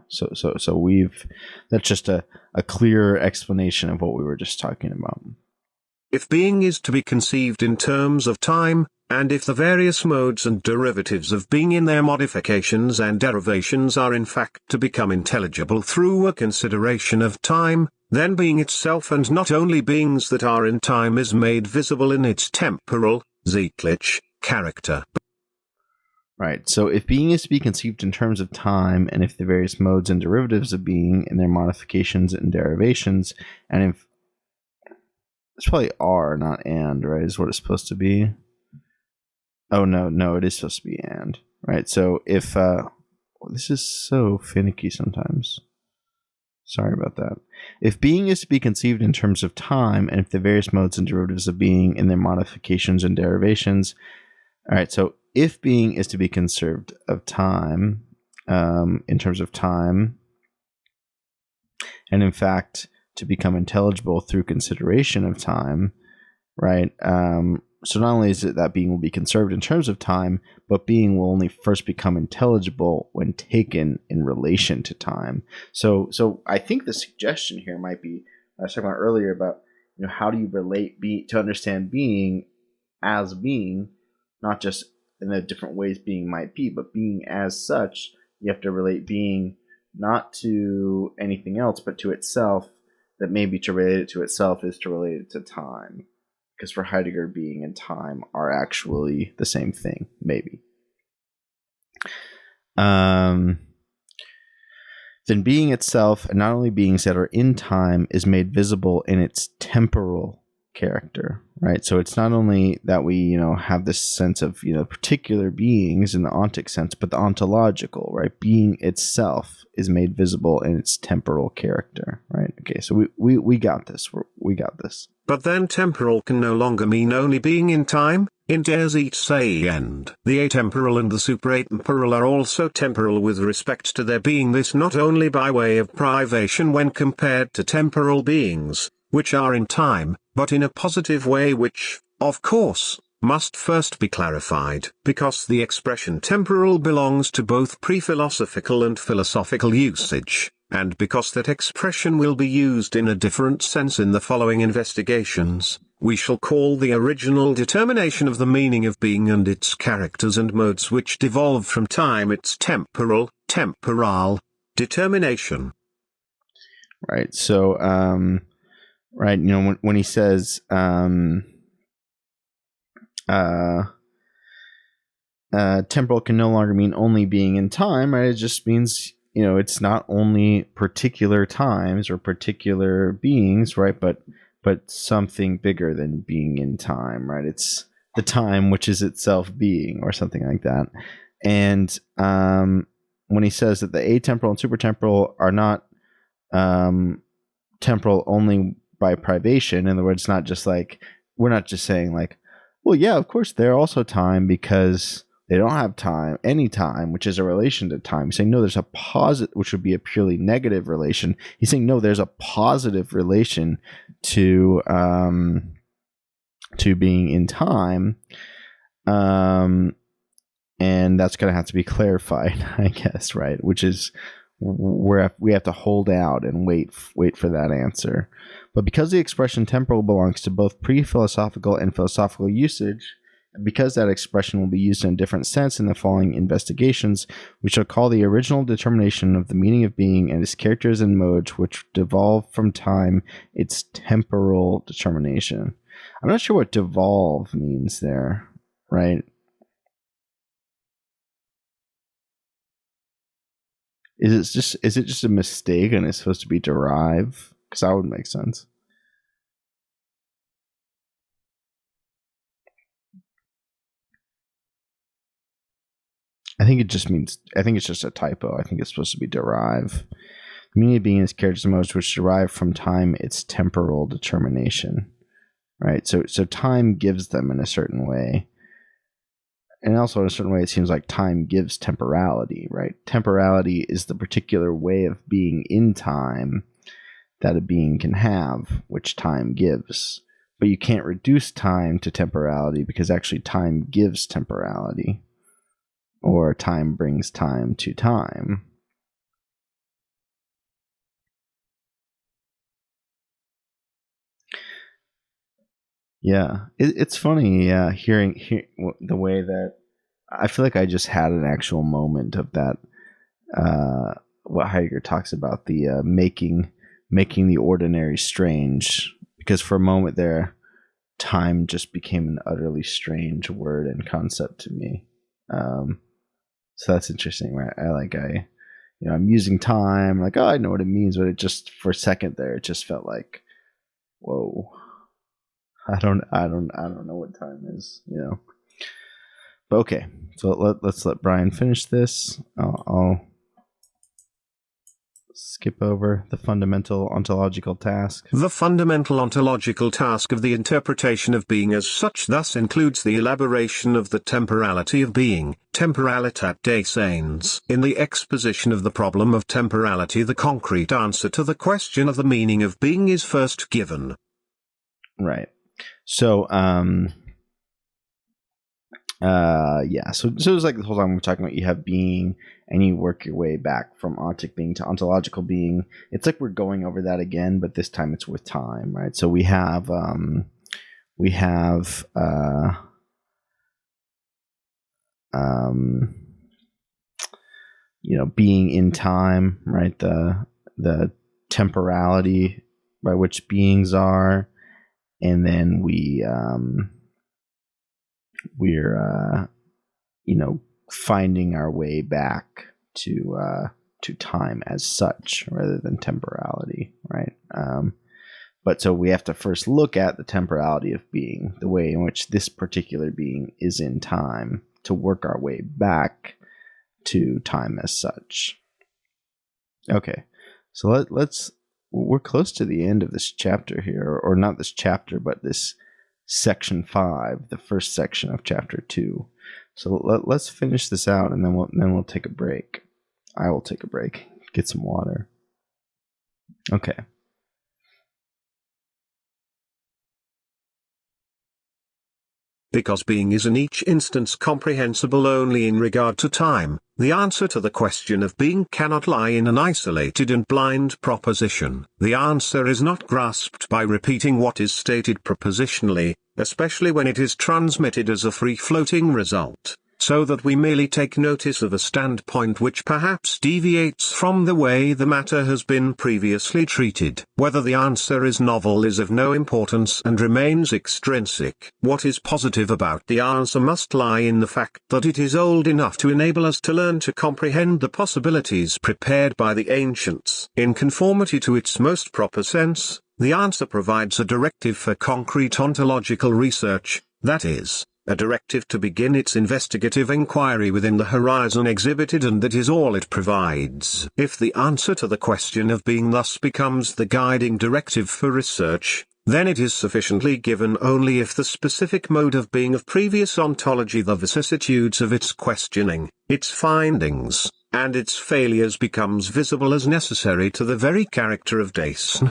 so we've, that's just a clear explanation of what we were just talking about. If being is to be conceived in terms of time, and if the various modes and derivatives of being in their modifications and derivations are in fact to become intelligible through a consideration of time, then being itself and not only beings that are in time is made visible in its temporal, zeitlich, character. Right, so if being is to be conceived in terms of time, and if the various modes and derivatives of being and their modifications and derivations, and if it's probably are, not and, right, is what it's supposed to be. Oh, no, it is supposed to be and, right? So if, this is so finicky sometimes. Sorry about that. If being is to be conceived in terms of time, and if the various modes and derivatives of being and their modifications and derivations, all right, so if being is to be conserved of time, in terms of time, and in fact, to become intelligible through consideration of time, right? So not only is it that being will be conserved in terms of time, but being will only first become intelligible when taken in relation to time. So I think the suggestion here might be, I was talking about earlier about, how do you relate to understand being as being, not just in the different ways being might be, but being as such. You have to relate being not to anything else, but to itself. That maybe to relate it to itself is to relate it to time. Because for Heidegger, being and time are actually the same thing, maybe. Then being itself, and not only beings that are in time, is made visible in its temporal character, right? So it's not only that we, have this sense of, particular beings in the ontic sense, but the ontological, right? Being itself is made visible in its temporal character, right? Okay, so we got this. We got this. But then temporal can no longer mean only being in time. In der Zeitsein, the atemporal and the supratemporal are also temporal with respect to their being, this not only by way of privation when compared to temporal beings, which are in time, but in a positive way which, of course, must first be clarified, because the expression temporal belongs to both pre-philosophical and philosophical usage, and because that expression will be used in a different sense in the following investigations, we shall call the original determination of the meaning of being and its characters and modes which devolve from time its temporal determination. Right, so, right, when he says, temporal can no longer mean only being in time, right? It just means, it's not only particular times or particular beings, right? But but something bigger than being in time, right? It's the time which is itself being, or something like that. And when he says that the atemporal and supertemporal are not temporal only by privation, in other words, not just like, we're not just saying like, well, yeah, of course they're also time because they don't have time, any time, which is a relation to time. He's saying, no, there's a positive, which would be a purely negative relation. He's saying, no, there's a positive relation to being in time. And that's going to have to be clarified, I guess, right? Which is where we have to hold out and wait for that answer. But because the expression temporal belongs to both pre-philosophical and philosophical usage, and because that expression will be used in a different sense in the following investigations, we shall call the original determination of the meaning of being and its characters and modes which devolve from time its temporal determination. I'm not sure what devolve means there, right? Is it just a mistake and it's supposed to be derive? Because that would make sense. I think it's just a typo. I think it's supposed to be derive. The meaning of being is characters and modes which derive from time its temporal determination. Right? So time gives them in a certain way. And also in a certain way it seems like time gives temporality, right? Temporality is the particular way of being in time that a being can have, which time gives. But you can't reduce time to temporality because actually time gives temporality. Or time brings time to time. Yeah, it's funny hearing the way that I feel like I just had an actual moment of that. What Heidegger talks about, the making the ordinary strange, because for a moment there, time just became an utterly strange word and concept to me. So that's interesting, right? I'm using time, like, oh, I know what it means, but it just, for a second there, it just felt like, whoa, I don't know what time is, But okay, so let's let Brian finish this. I'll skip over the fundamental ontological task. The fundamental ontological task of the interpretation of being as such thus includes the elaboration of the temporality of being, temporalitat Dyson's. In the exposition of the problem of temporality, the concrete answer to the question of the meaning of being is first given. Right. So, so it's like the whole time we're talking about you have being and you work your way back from ontic being to ontological being. It's like we're going over that again, but this time it's with time, right? So we have being in time, right? The temporality by which beings are, and then we're finding our way back to time as such rather than temporality, right? But so we have to first look at the temporality of being, the way in which this particular being is in time, to work our way back to time as such. Okay, so we're close to the end of this chapter here, or not this chapter, but this section 5, the first section of chapter 2. So let's finish this out, and then we'll take a break. I will take a break, get some water. Okay. Because being is in each instance comprehensible only in regard to time, the answer to the question of being cannot lie in an isolated and blind proposition. The answer is not grasped by repeating what is stated propositionally, especially when it is transmitted as a free-floating result, so that we merely take notice of a standpoint which perhaps deviates from the way the matter has been previously treated. Whether the answer is novel is of no importance and remains extrinsic. What is positive about the answer must lie in the fact that it is old enough to enable us to learn to comprehend the possibilities prepared by the ancients. In conformity to its most proper sense, The answer provides a directive for concrete ontological research, that is, a directive to begin its investigative inquiry within the horizon exhibited, and that is all it provides. If the answer to the question of being thus becomes the guiding directive for research, then it is sufficiently given only if the specific mode of being of previous ontology, the vicissitudes of its questioning, its findings, and its failures becomes visible as necessary to the very character of Dyson.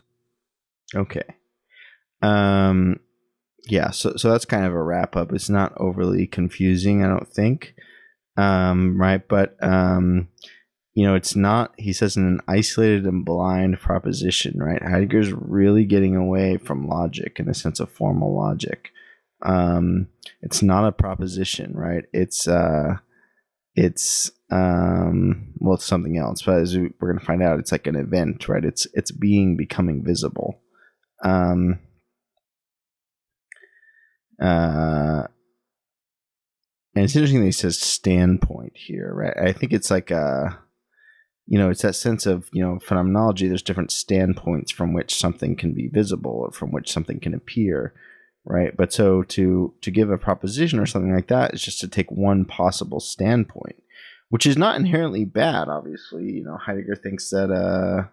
Okay. Yeah, so that's kind of a wrap up. It's not overly confusing, I don't think. Right, but it's not, he says, in an isolated and blind proposition, right? Heidegger's really getting away from logic in the sense of formal logic. It's not a proposition, right? It's something else, but as we're going to find out, it's like an event, right? It's being becoming visible. And it's interesting that he says standpoint here, right? I think it's like it's that sense of, phenomenology. There's different standpoints from which something can be visible or from which something can appear, right? But so to give a proposition or something like that is just to take one possible standpoint, which is not inherently bad, obviously. Heidegger thinks that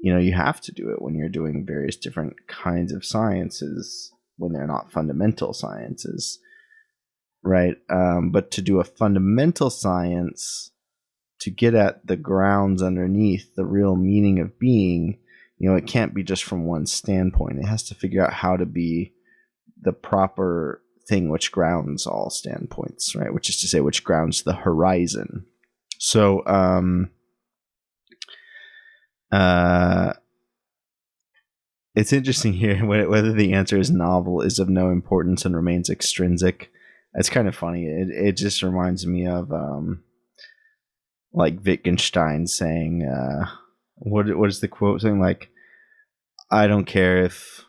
you have to do it when you're doing various different kinds of sciences when they're not fundamental sciences, right? But to do a fundamental science, to get at the grounds underneath the real meaning of being, it can't be just from one standpoint. It has to figure out how to be the proper thing which grounds all standpoints, right? Which is to say, which grounds the horizon. So, it's interesting here whether the answer is novel, is of no importance, and remains extrinsic. It's kind of funny. It just reminds me of like Wittgenstein saying, what is the quote? Something like, I don't care if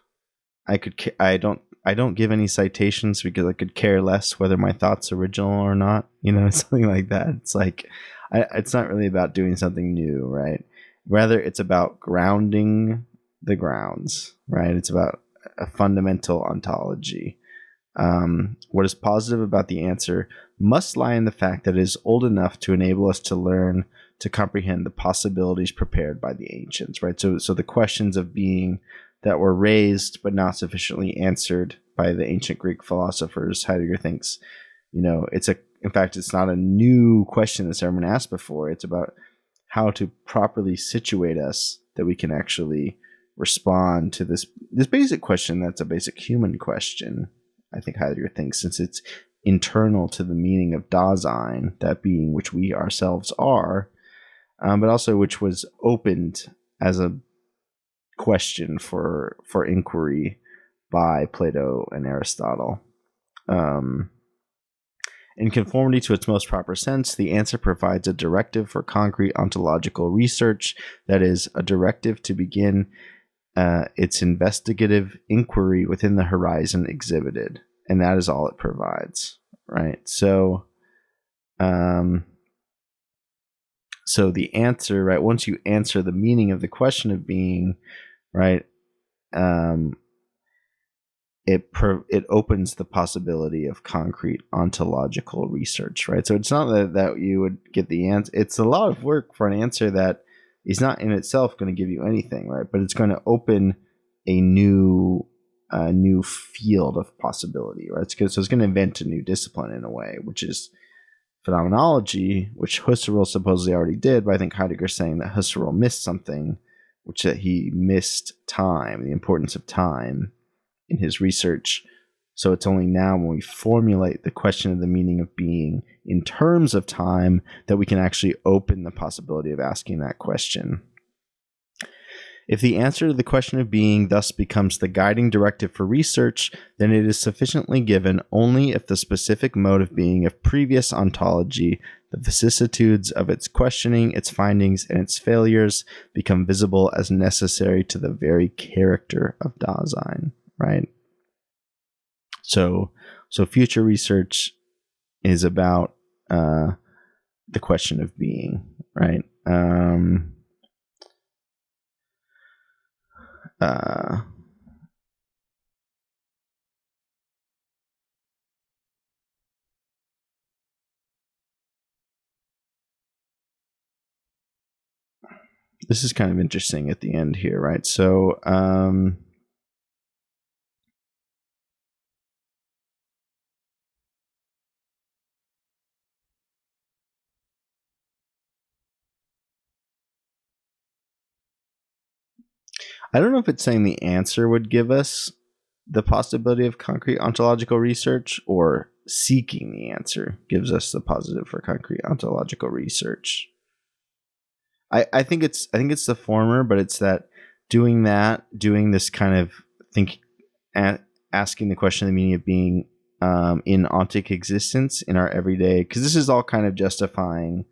I could. I don't give any citations because I could care less whether my thought's original or not. Something like that. It's like, it's not really about doing something new, right? Rather, it's about grounding the grounds, right? It's about a fundamental ontology. What is positive about the answer must lie in the fact that it is old enough to enable us to learn to comprehend the possibilities prepared by the ancients, right? So the questions of being that were raised but not sufficiently answered by the ancient Greek philosophers, Heidegger thinks, in fact, it's not a new question that's ever been asked before. It's about how to properly situate us that we can actually respond to this basic question that's a basic human question, I think Heidegger thinks, since it's internal to the meaning of Dasein, that being which we ourselves are, but also which was opened as a question for inquiry by Plato and Aristotle. In conformity to its most proper sense, the answer provides a directive for concrete ontological research, that is, a directive to begin its investigative inquiry within the horizon exhibited, and that is all it provides, right? So the answer, right, once you answer the meaning of the question of being, right, it opens the possibility of concrete ontological research, right? So it's not that you would get the answer. It's a lot of work for an answer that is not in itself going to give you anything, right? But it's going to open a new field of possibility, right? So it's going to invent a new discipline in a way, which is phenomenology, which Husserl supposedly already did. But I think Heidegger's saying that Husserl missed something, which that he missed time, the importance of time in his research. So it's only now when we formulate the question of the meaning of being in terms of time that we can actually open the possibility of asking that question. If the answer to the question of being thus becomes the guiding directive for research, then it is sufficiently given only if the specific mode of being of previous ontology, the vicissitudes of its questioning, its findings, and its failures become visible as necessary to the very character of Dasein, right? So future research is about the question of being, right? this is kind of interesting at the end here, right? So I don't know if it's saying the answer would give us the possibility of concrete ontological research, or seeking the answer gives us the positive for concrete ontological research. I think it's the former, but it's that doing this kind of asking the question of the meaning of being in ontic existence in our everyday, because this is all kind of justifying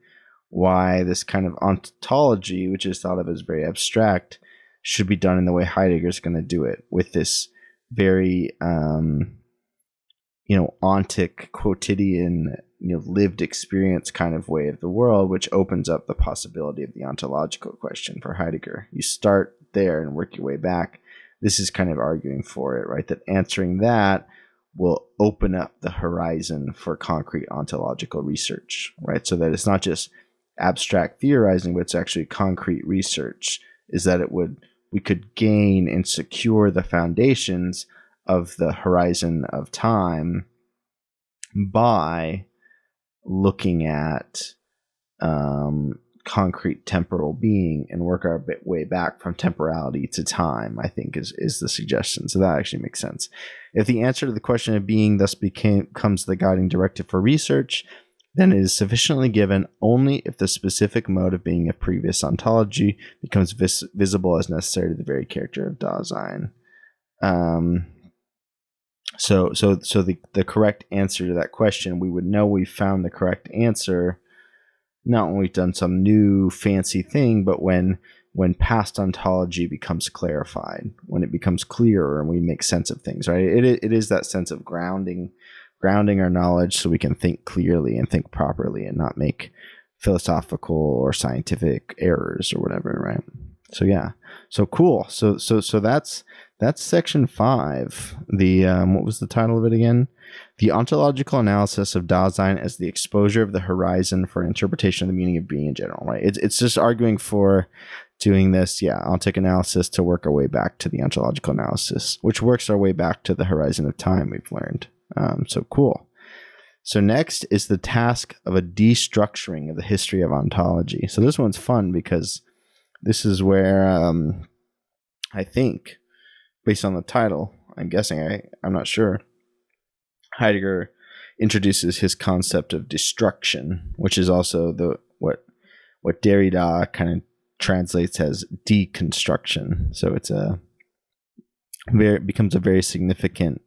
why this kind of ontology, which is thought of as very abstract, should be done in the way Heidegger's going to do it, with this very ontic, quotidian, lived experience kind of way of the world, which opens up the possibility of the ontological question for Heidegger. You start there and work your way back. This is kind of arguing for it, right? That answering that will open up the horizon for concrete ontological research, right? So that it's not just abstract theorizing, but it's actually concrete research. Is that we could gain and secure the foundations of the horizon of time by looking at concrete temporal being and work our way back from temporality to time, I think is the suggestion. So that actually makes sense. If the answer to the question of being thus becomes the guiding directive for research, then it is sufficiently given only if the specific mode of being of previous ontology becomes visible as necessary to the very character of Dasein. So the correct answer to that question, we would know we found the correct answer not when we've done some new fancy thing, but when past ontology becomes clarified, when it becomes clearer and we make sense of things, right? It is that sense of grounding our knowledge so we can think clearly and think properly and not make philosophical or scientific errors or whatever, right? So yeah, so cool. So that's section 5. The what was the title of it again? The ontological analysis of Dasein as the exposure of the horizon for interpretation of the meaning of being in general, right? It's just arguing for doing this, ontic analysis to work our way back to the ontological analysis, which works our way back to the horizon of time, we've learned. So cool. So next is the task of a destructuring of the history of ontology. So this one's fun because this is where I think, based on the title, I'm guessing, I'm not sure, Heidegger introduces his concept of destruction, which is also what Derrida kind of translates as deconstruction. So it becomes a very significant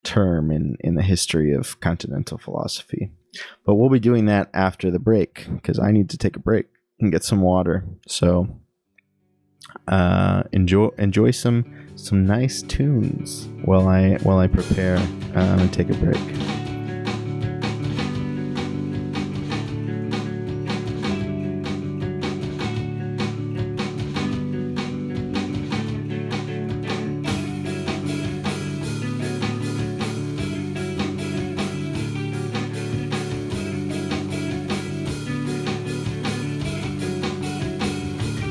term in the history of continental philosophy. But we'll be doing that after the break, because I need to take a break and get some water. So enjoy some nice tunes while I prepare and take a break.